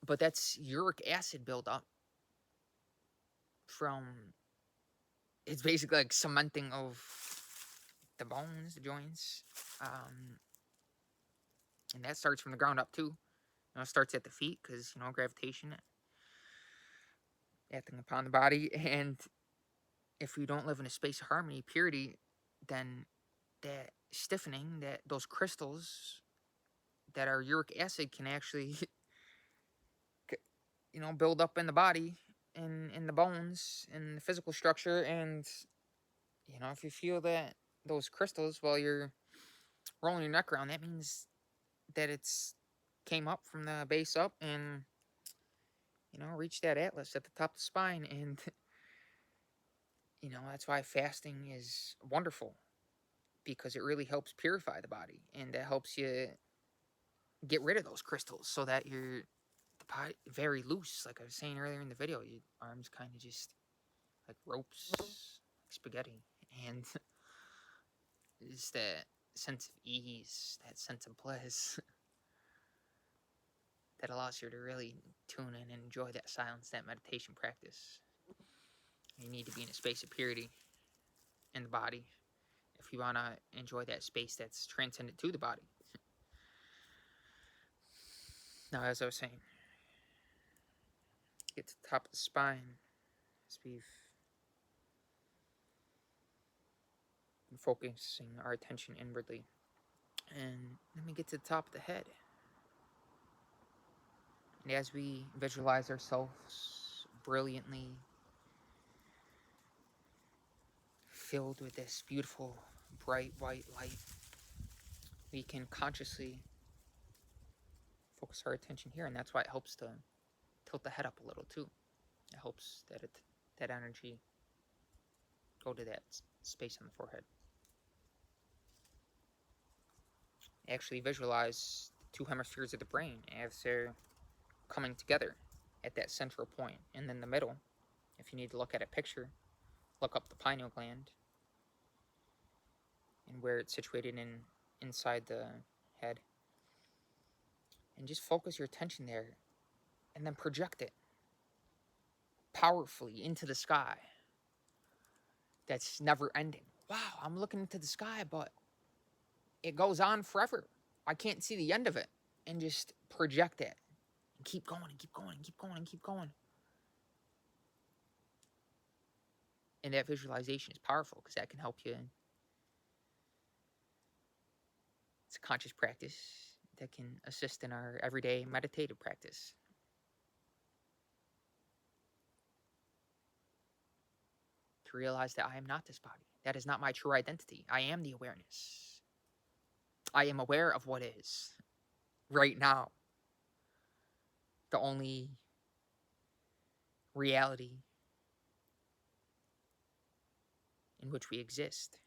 but that's uric acid buildup from. It's basically like cementing of the bones, the joints, and that starts from the ground up too. It starts at the feet because gravitation acting upon the body, and if we don't live in a space of harmony, purity, then that stiffening, that those crystals that are uric acid can actually, build up in the body, in the bones, in the physical structure, and if you feel that those crystals while you're rolling your neck around, that means that it's came up from the base up and reach that atlas at the top of the spine, and That's why fasting is wonderful, because it really helps purify the body, and that helps you get rid of those crystals so that the body very loose. Like I was saying earlier in the video, your arms kind of just like ropes, like spaghetti, and it's that sense of ease, that sense of bliss that allows you to really tune in and enjoy that silence, that meditation practice. You need to be in a space of purity in the body if you want to enjoy that space that's transcendent to the body. Now, as I was saying, get to the top of the spine as we've been focusing our attention inwardly. And then we get to the top of the head. And as we visualize ourselves brilliantly filled with this beautiful, bright white light, we can consciously focus our attention here. And that's why it helps to tilt the head up a little too. It helps that energy go to that space on the forehead. Actually visualize the two hemispheres of the brain as they're coming together at that central point. And then the middle, if you need to look at a picture, look up the pineal gland and where it's situated inside the head. And just focus your attention there and then project it powerfully into the sky. That's never ending. Wow, I'm looking into the sky, but it goes on forever. I can't see the end of it. And just project it. And keep going and keep going and keep going and keep going. And that visualization is powerful because that can help you. It's a conscious practice that can assist in our everyday meditative practice. To realize that I am not this body. That is not my true identity. I am the awareness. I am aware of what is right now. The only reality in which we exist.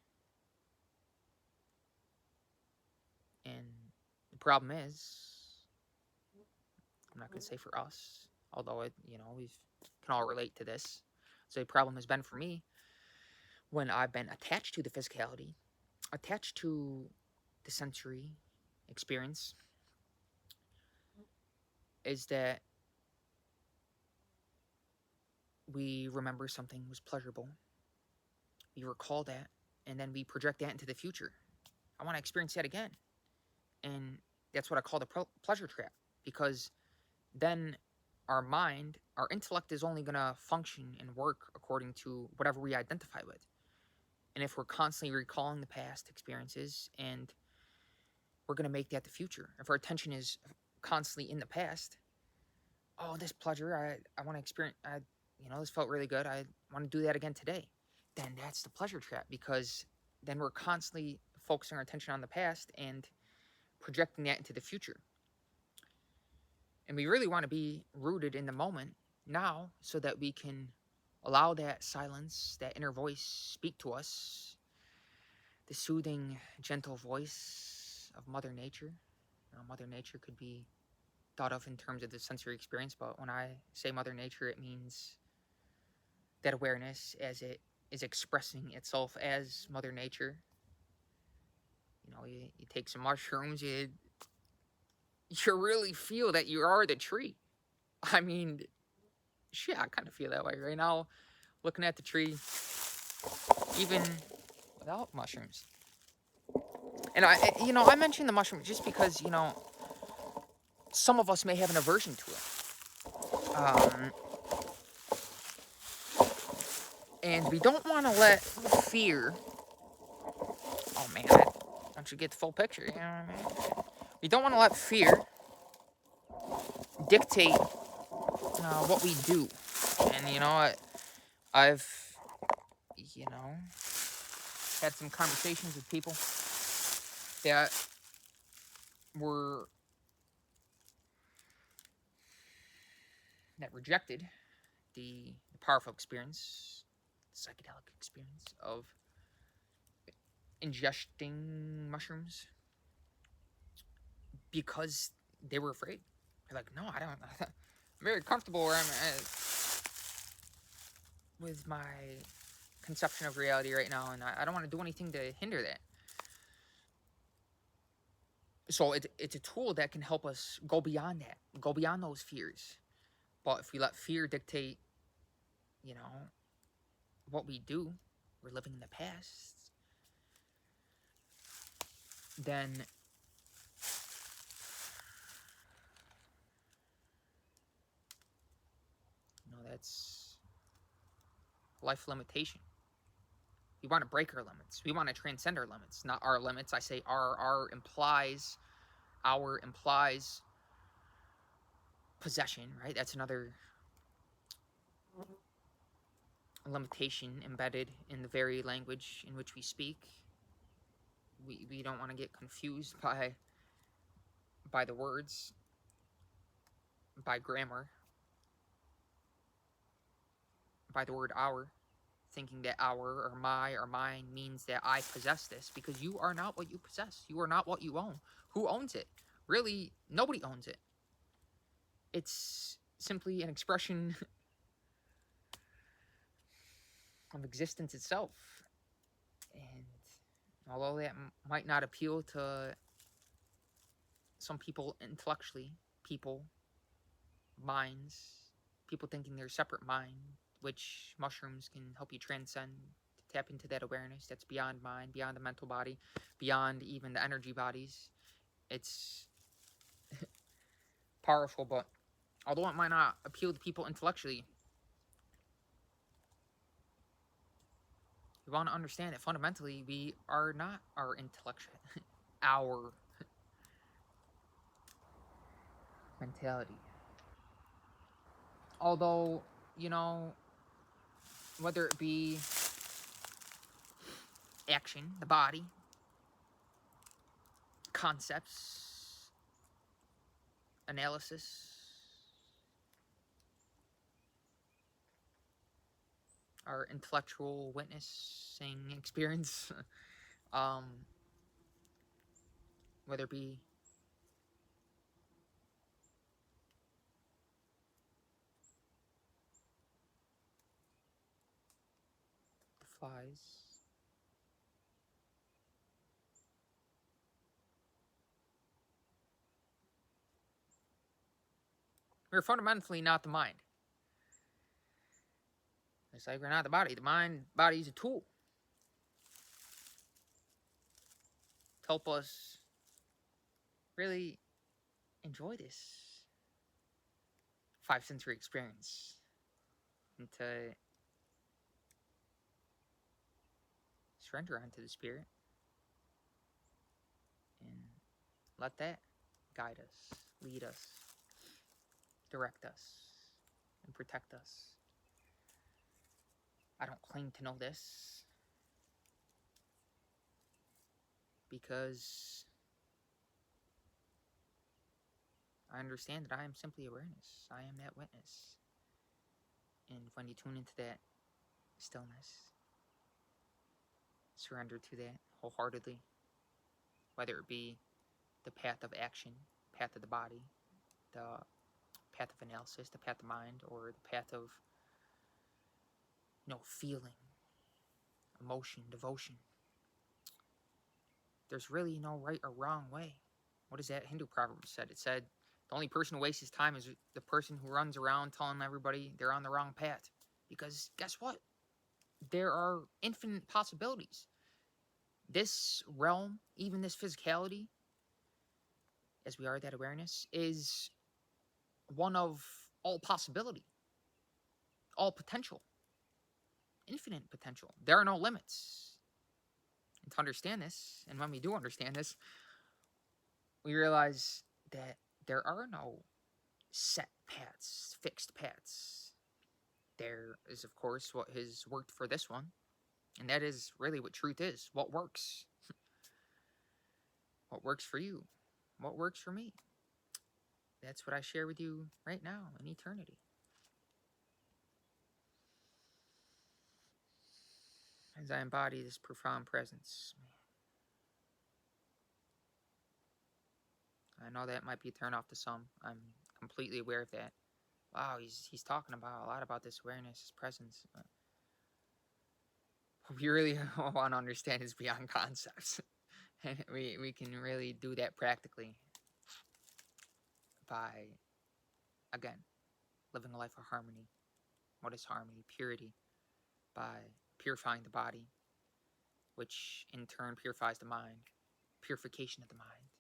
And the problem is, I'm not going to say for us, although we can all relate to this. So the problem has been for me when I've been attached to the physicality, attached to the sensory experience, is that we remember something was pleasurable. We recall that, and then we project that into the future. I want to experience that again. And that's what I call the pleasure trap, because then our mind, our intellect is only going to function and work according to whatever we identify with. And if we're constantly recalling the past experiences and we're going to make that the future, if our attention is constantly in the past, oh, this pleasure, I want to experience, this felt really good, I want to do that again today, then that's the pleasure trap, because then we're constantly focusing our attention on the past and projecting that into the future. And we really want to be rooted in the moment now so that we can allow that silence, that inner voice speak to us, the soothing, gentle voice of Mother Nature. Mother Nature could be thought of in terms of the sensory experience, but when I say Mother Nature, it means that awareness as it is expressing itself as Mother Nature. You take some mushrooms, you really feel that you are the tree. I mean, shit, I kind of feel that way right now, looking at the tree, even without mushrooms. And I mentioned the mushrooms just because, some of us may have an aversion to it. And we don't want to let fear, oh man, I want you to get the full picture, you know what I mean? We don't want to let fear dictate what we do. And, I've, had some conversations with people that rejected the powerful experience, psychedelic experience of ingesting mushrooms because they were afraid. They're like, no, I don't. I'm very comfortable where I'm at with my conception of reality right now, and I don't want to do anything to hinder that. So it's a tool that can help us go beyond that, go beyond those fears. But if we let fear dictate, you know, what we do, we're living in the past, then that's life limitation. We want to break our limits. We want to transcend our limits, not our limits. I say our implies possession, right? That's another limitation embedded in the very language in which we speak. We don't want to get confused by the words, by grammar, by the word our, thinking that our or my or mine means that I possess this, because you are not what you possess. You are not what you own. Who owns it? Really, nobody owns it. It's simply an expression of existence itself. And although that might not appeal to some people intellectually, minds, people thinking they're a separate mind, which mushrooms can help you transcend, to tap into that awareness that's beyond mind, beyond the mental body, beyond even the energy bodies. It's powerful, but although it might not appeal to people intellectually, we want to understand that fundamentally we are not our intellectual, our mentality. Although, you know, whether it be action, the body, concepts, analysis, our intellectual witnessing experience, um, whether it be the flies, we're fundamentally not the mind. It's like we're not the body. The body is a tool to help us really enjoy this five sensory experience and to surrender unto the spirit and let that guide us, lead us, direct us, and protect us. I don't claim to know this because I understand that I am simply awareness. I am that witness. And when you tune into that stillness, surrender to that wholeheartedly, whether it be the path of action, path of the body, the path of analysis, the path of mind, or the path of, feeling, emotion, devotion. There's really no right or wrong way. What is that Hindu proverb said? It said, the only person who wastes his time is the person who runs around telling everybody they're on the wrong path. Because guess what? There are infinite possibilities. This realm, even this physicality, as we are that awareness, is one of all possibility, all potential, infinite potential. There are no limits. And to understand this, and when we do understand this, we realize that there are no set paths, fixed paths. There is, of course, what has worked for this one, and that is really what truth is. What works? What works for you? What works for me? That's what I share with you right now in eternity. as I embody this profound presence. I know that might be a turn off to some. I'm completely aware of that. Wow, he's talking about a lot about this awareness, his presence. What we really want to understand is beyond concepts. And we can really do that practically by, again, living a life of harmony. What is harmony? Purity. By purifying the body, which in turn purifies the mind. Purification of the mind.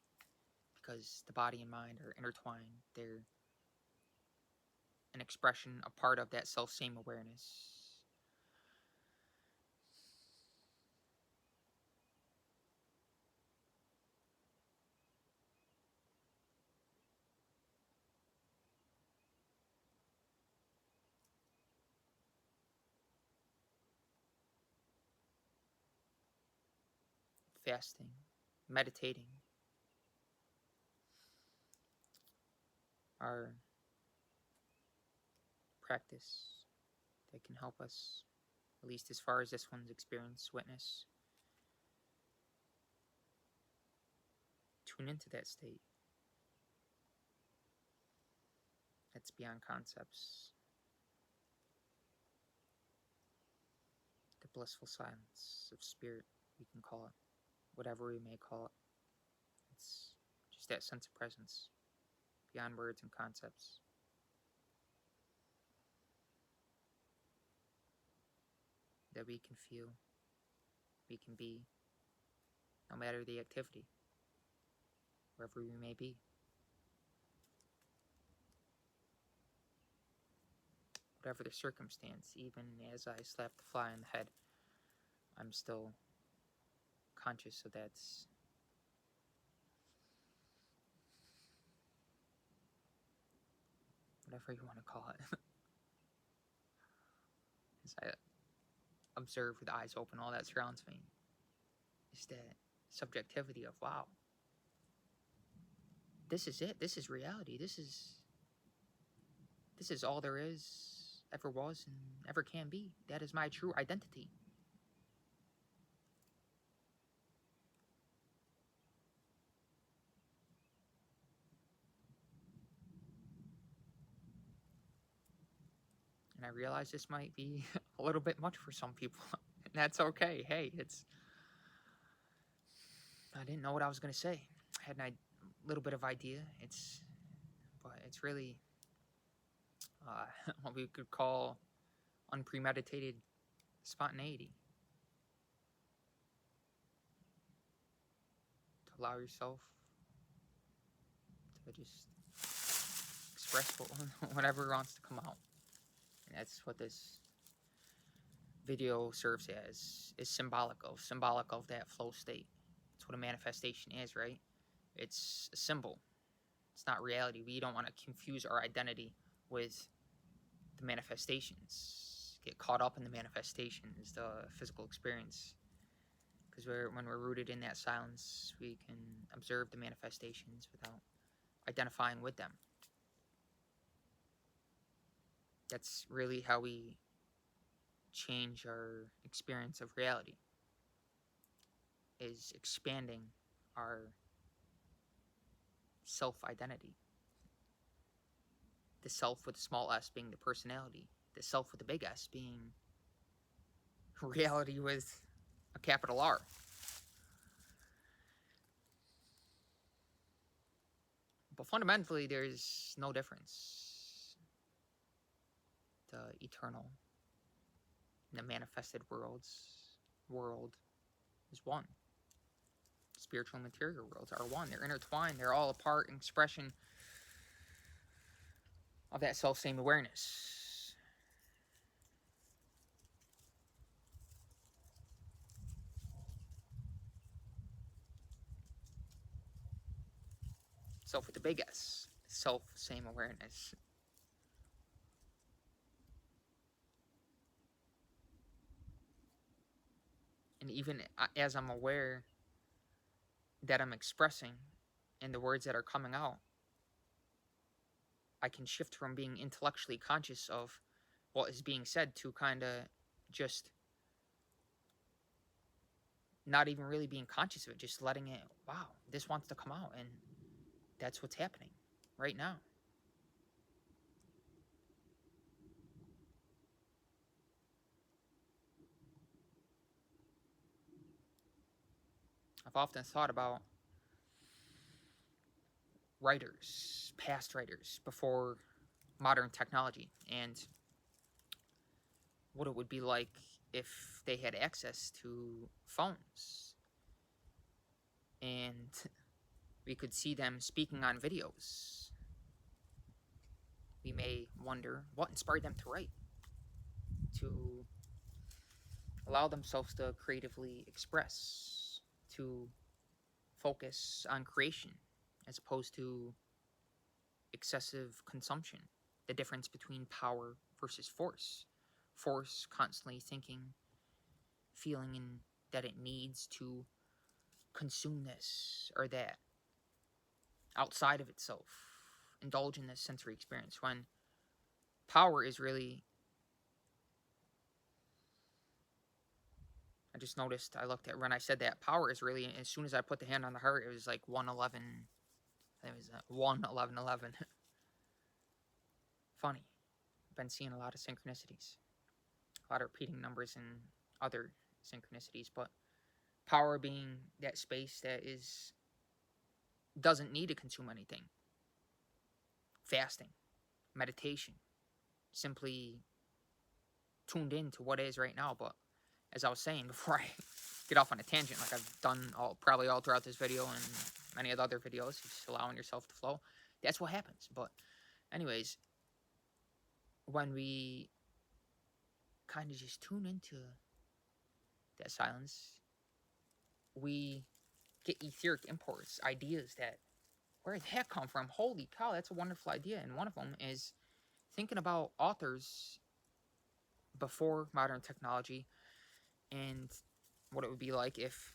Because the body and mind are intertwined. They're an expression, a part of that self-same awareness. Fasting, meditating are practice that can help us, at least as far as this one's experience, witness, tune into that state that's beyond concepts, the blissful silence of spirit, we can call it, whatever we may call it. It's just that sense of presence beyond words and concepts. That we can feel, we can be, no matter the activity, wherever we may be. Whatever the circumstance, even as I slap the fly on the head, I'm still conscious of that. Whatever you want to call it. As I observe with eyes open all that surrounds me, is that subjectivity of, wow, this is it. This is reality. This is all there is, ever was, and ever can be. That is my true identity. And I realize this might be a little bit much for some people. And that's okay. Hey, I didn't know what I was going to say. I had a little bit of idea. But it's really what we could call unpremeditated spontaneity. To allow yourself to just express whatever wants to come out. And that's what this video serves as, is symbolic of that flow state. It's what a manifestation is, right? It's a symbol. It's not reality. We don't want to confuse our identity with the manifestations. Get caught up in the manifestations, the physical experience. Because when we're rooted in that silence, we can observe the manifestations without identifying with them. That's really how we change our experience of reality, is expanding our self-identity. The self with a small s being the personality, the self with a big S being reality with a capital R. But fundamentally, there's no difference. The eternal and the manifested world is one. Spiritual and material worlds are one. They're intertwined. They're all a part and expression of that self-same awareness. Self with the big S. Self-same awareness. And even as I'm aware that I'm expressing in the words that are coming out, I can shift from being intellectually conscious of what is being said to kind of just not even really being conscious of it, just letting it, wow, this wants to come out, and that's what's happening right now. I've often thought about writers, past writers, before modern technology, and what it would be like if they had access to phones and we could see them speaking on videos. We may wonder what inspired them to write, to allow themselves to creatively express, to focus on creation as opposed to excessive consumption. The difference between power versus force. Force constantly thinking, feeling that it needs to consume this or that outside of itself, indulge in this sensory experience, when power is really, I just noticed, I looked at when I said that, power is really, as soon as I put the hand on the heart, it was like 111, it was 11111. Funny. Been seeing a lot of synchronicities, a lot of repeating numbers and other synchronicities, but power being that space that doesn't need to consume anything. Fasting, meditation, simply tuned in to what is right now. But as I was saying before I get off on a tangent, like I've done probably all throughout this video and many of the other videos, just allowing yourself to flow. That's what happens. But anyways, when we kind of just tune into that silence, we get etheric imports, ideas that, where did that come from? Holy cow, that's a wonderful idea. And one of them is thinking about authors before modern technology and what it would be like if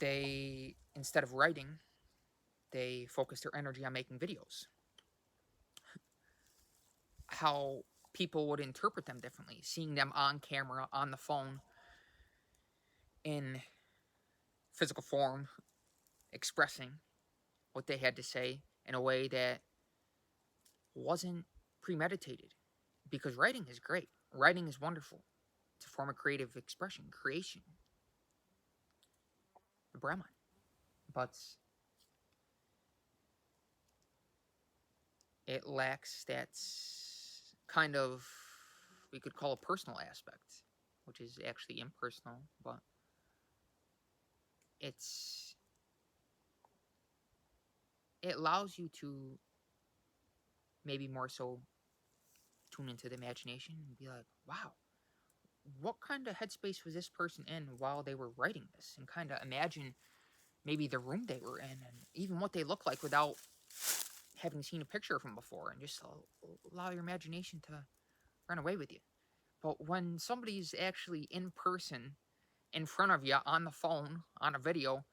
they, instead of writing, they focus their energy on making videos. How people would interpret them differently, seeing them on camera, on the phone, in physical form, expressing what they had to say in a way that wasn't premeditated. Because writing is great. Writing is wonderful. It's a form of creative expression, creation, the Brahman. But it lacks that kind of, we could call a personal aspect, which is actually impersonal, but it allows you to maybe more so tune into the imagination and be like, wow, what kind of headspace was this person in while they were writing this? And kind of imagine maybe the room they were in and even what they look like without having seen a picture of them before, and just allow your imagination to run away with you. But when somebody's actually in person, in front of you, on the phone, on a video,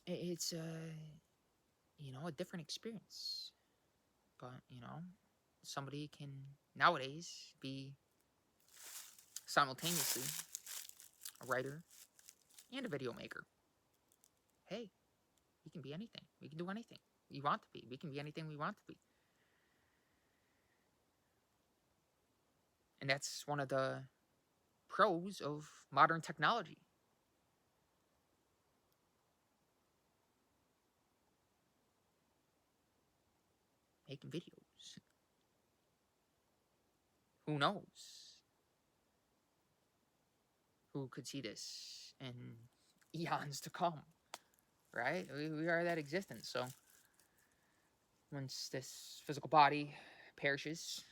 it's a different experience. But somebody can nowadays be simultaneously a writer and a video maker. Hey, we can be anything. We can do anything we want to be. We can be anything we want to be. And that's one of the pros of modern technology. Making videos. Who knows? Who could see this in eons to come? Right? We are that existence. So once this physical body perishes,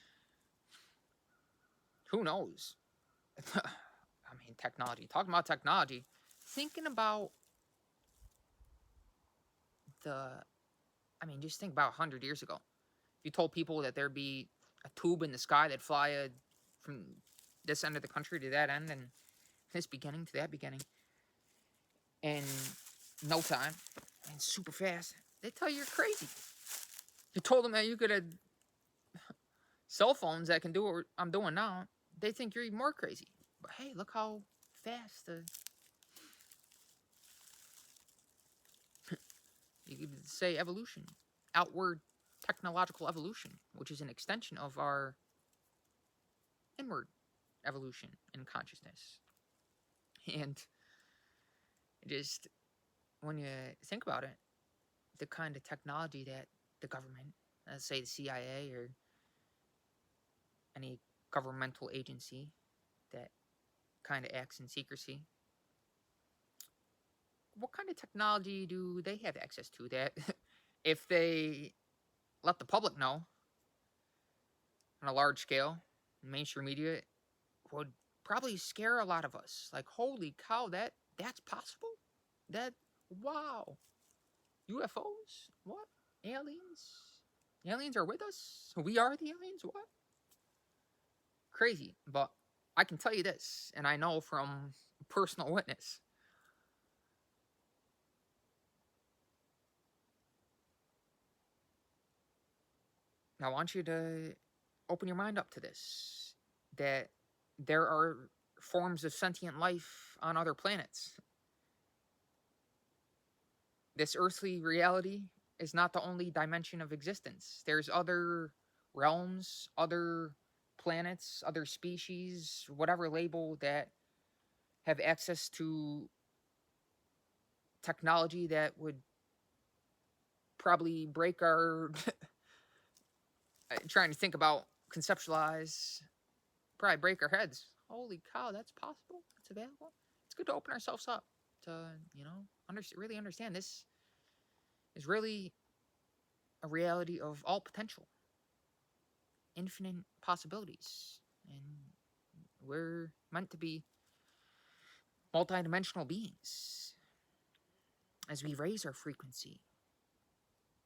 who knows? I mean, technology. Talking about technology, thinking about just think about 100 years ago. If you told people that there'd be a tube in the sky that'd fly from this end of the country to that end, and this beginning to that beginning, in no time, and super fast, they'd tell you you're crazy. You told them that you could have cell phones that can do what I'm doing now, they think you're even more crazy. But hey, look how fast you could say evolution, outward technological evolution, which is an extension of our inward evolution in consciousness. And just when you think about it, the kind of technology that the government, let's say the CIA or any governmental agency that kind of acts in secrecy, what kind of technology do they have access to that if they let the public know on a large scale, mainstream media would probably scare a lot of us. Like, holy cow, that's possible? That wow. UFOs? What? Aliens? Aliens are with us? We are the aliens? What? Crazy. But I can tell you this, and I know from personal witness. I want you to open your mind up to this, that there are forms of sentient life on other planets. This earthly reality is not the only dimension of existence. There's other realms, other planets, other species, whatever label, that have access to technology that would probably break our trying to think about, conceptualize, probably break our heads. Holy cow, that's possible? That's available? It's good to open ourselves up to, really understand this is really a reality of all potential, infinite possibilities. And we're meant to be multidimensional beings as we raise our frequency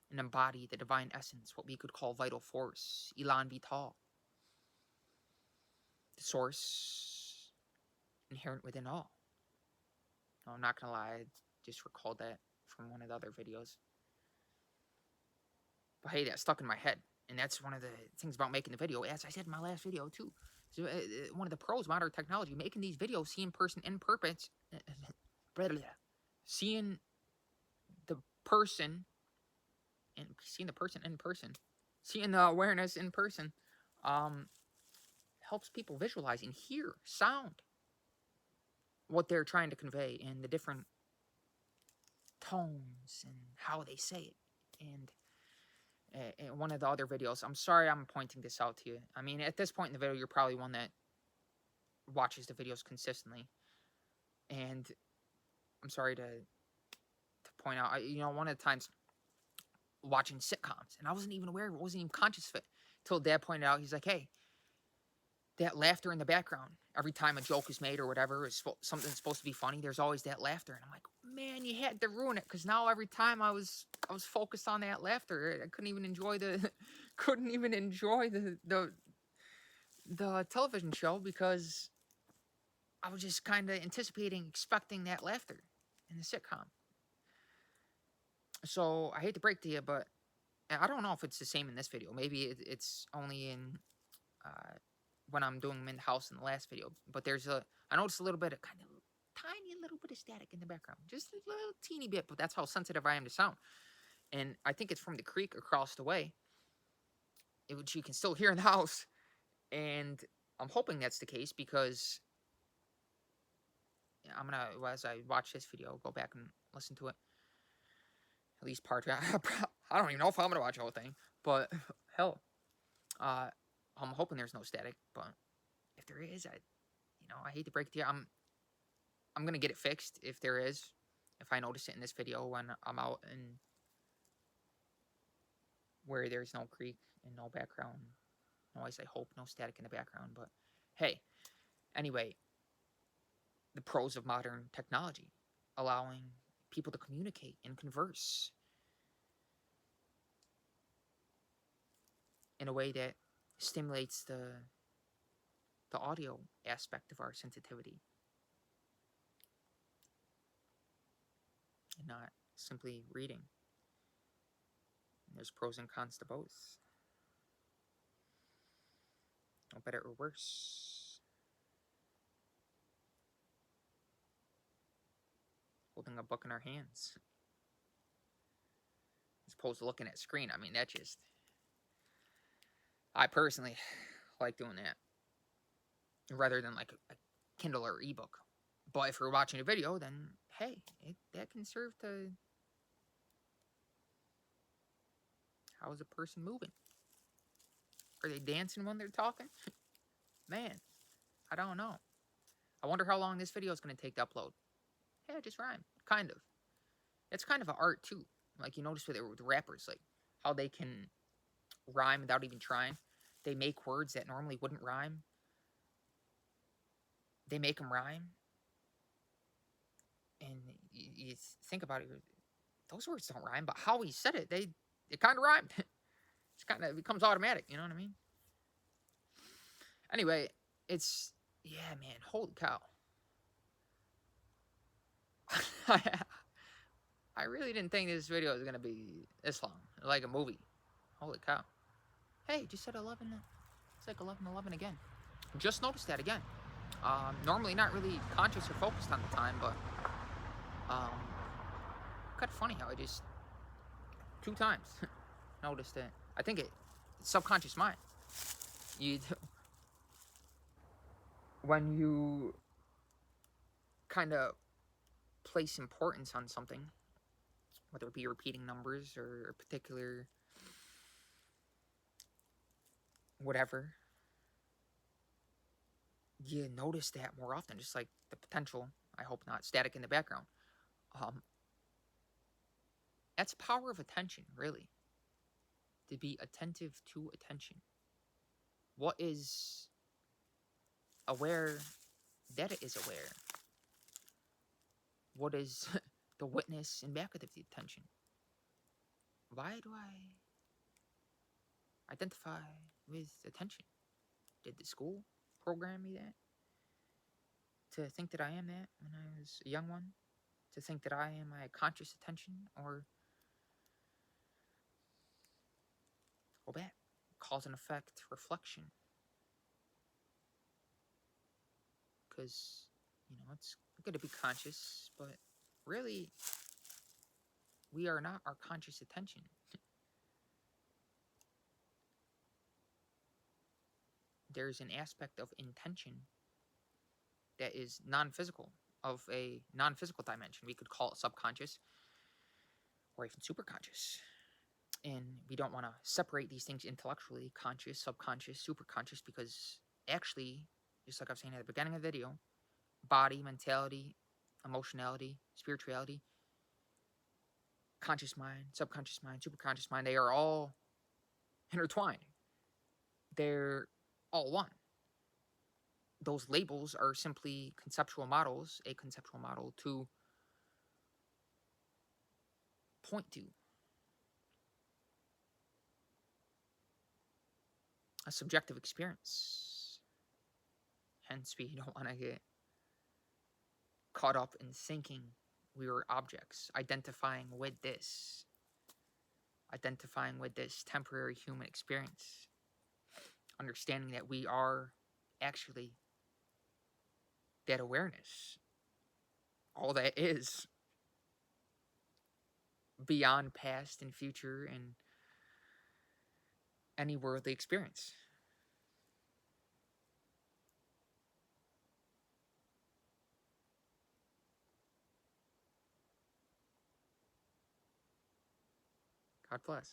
and embody the divine essence, what we could call vital force, Elan Vital, the source inherent within all. No, I'm not gonna lie, I just recalled that from one of the other videos. But hey, that stuck in my head. And that's one of the things about making the video, as I said in my last video too. So, one of the pros of modern technology, making these videos, seeing person in purpose, seeing the person and seeing the person in person, seeing the awareness in person, helps people visualize and hear sound what they're trying to convey and the different tones and how they say it. And in one of the other videos, I'm sorry I'm pointing this out to you. I mean, at this point in the video, you're probably one that watches the videos consistently. And I'm sorry to point out, one of the times watching sitcoms, and I wasn't even aware of it, wasn't even conscious of it, until Dad pointed out, he's like, hey, that laughter in the background, every time a joke is made or whatever, is something's supposed to be funny, there's always that laughter. And I'm like, man, you had to ruin it, because now every time I was focused on that laughter, I couldn't even enjoy the the television show, because I was just kind of expecting that laughter in the sitcom. So I hate to break to you, but I don't know if it's the same in this video. Maybe it's only in when I'm doing them in the house in the last video. But I noticed a little bit of kind of tiny little bit of static in the background. Just a little teeny bit, but that's how sensitive I am to sound. And I think it's from the creek across the way, which you can still hear in the house. And I'm hoping that's the case, because I'm going to, as I watch this video, go back and listen to it. At least part. I don't even know if I'm going to watch the whole thing. But hell, I'm hoping there's no static. But if there is, I hate to break it to you. I'm going to get it fixed if there is. If I notice it in this video when I'm out and where there's no creek and no background noise, I hope no static in the background. But hey, anyway, the pros of modern technology, allowing people to communicate and converse in a way that stimulates the audio aspect of our sensitivity, and not simply reading. And there's pros and cons to both. No better or worse. holding a book in our hands, as opposed to looking at a screen. I mean, that just, I personally like doing that rather than like a Kindle or ebook. But if you're watching a video, then hey, that can serve to, how is a person moving? Are they dancing when they're talking? Man, I don't know. I wonder how long this video is going to take to upload. Yeah, just rhyme. Kind of. It's kind of an art too. Like you notice with rappers, like how they can rhyme without even trying. They make words that normally wouldn't rhyme. They make them rhyme. And you think about it, those words don't rhyme, but how he said it, it kind of rhymed. It's kind of, it becomes automatic, you know what I mean? Anyway, it's, yeah, man, holy cow. I really didn't think this video was going to be this long, like a movie. Holy cow. Hey, just said 11, it's like 11:11 again. Just noticed that again. Normally not really conscious or focused on the time, but um, kind of funny how I just 2 times noticed it. I think it's subconscious mind. You when you kind of place importance on something, whether it be repeating numbers or a particular whatever, you notice that more often. Just like the potential, I hope not, static in the background. Um, that's power of attention, really. To be attentive to attention. What is aware that it is aware? What is the witness in back of the attention? Why do I identify with attention? Did the school program me that? To think that I am that when I was a young one? To think that I am my conscious attention? Or go back, cause and effect reflection? Because, it's good to be conscious, but really, we are not our conscious attention. There's an aspect of intention that is non-physical, of a non-physical dimension. We could call it subconscious or even superconscious. And we don't want to separate these things intellectually, conscious, subconscious, superconscious, because actually, just like I was saying at the beginning of the video, body, mentality, emotionality, spirituality, conscious mind, subconscious mind, superconscious mind, they are all intertwined. They're all one. Those labels are simply conceptual models, a conceptual model to point to a subjective experience. Hence, we don't want to get caught up in thinking we were objects, identifying with this temporary human experience, understanding that we are actually that awareness, all that is beyond past and future and any worldly experience. God bless.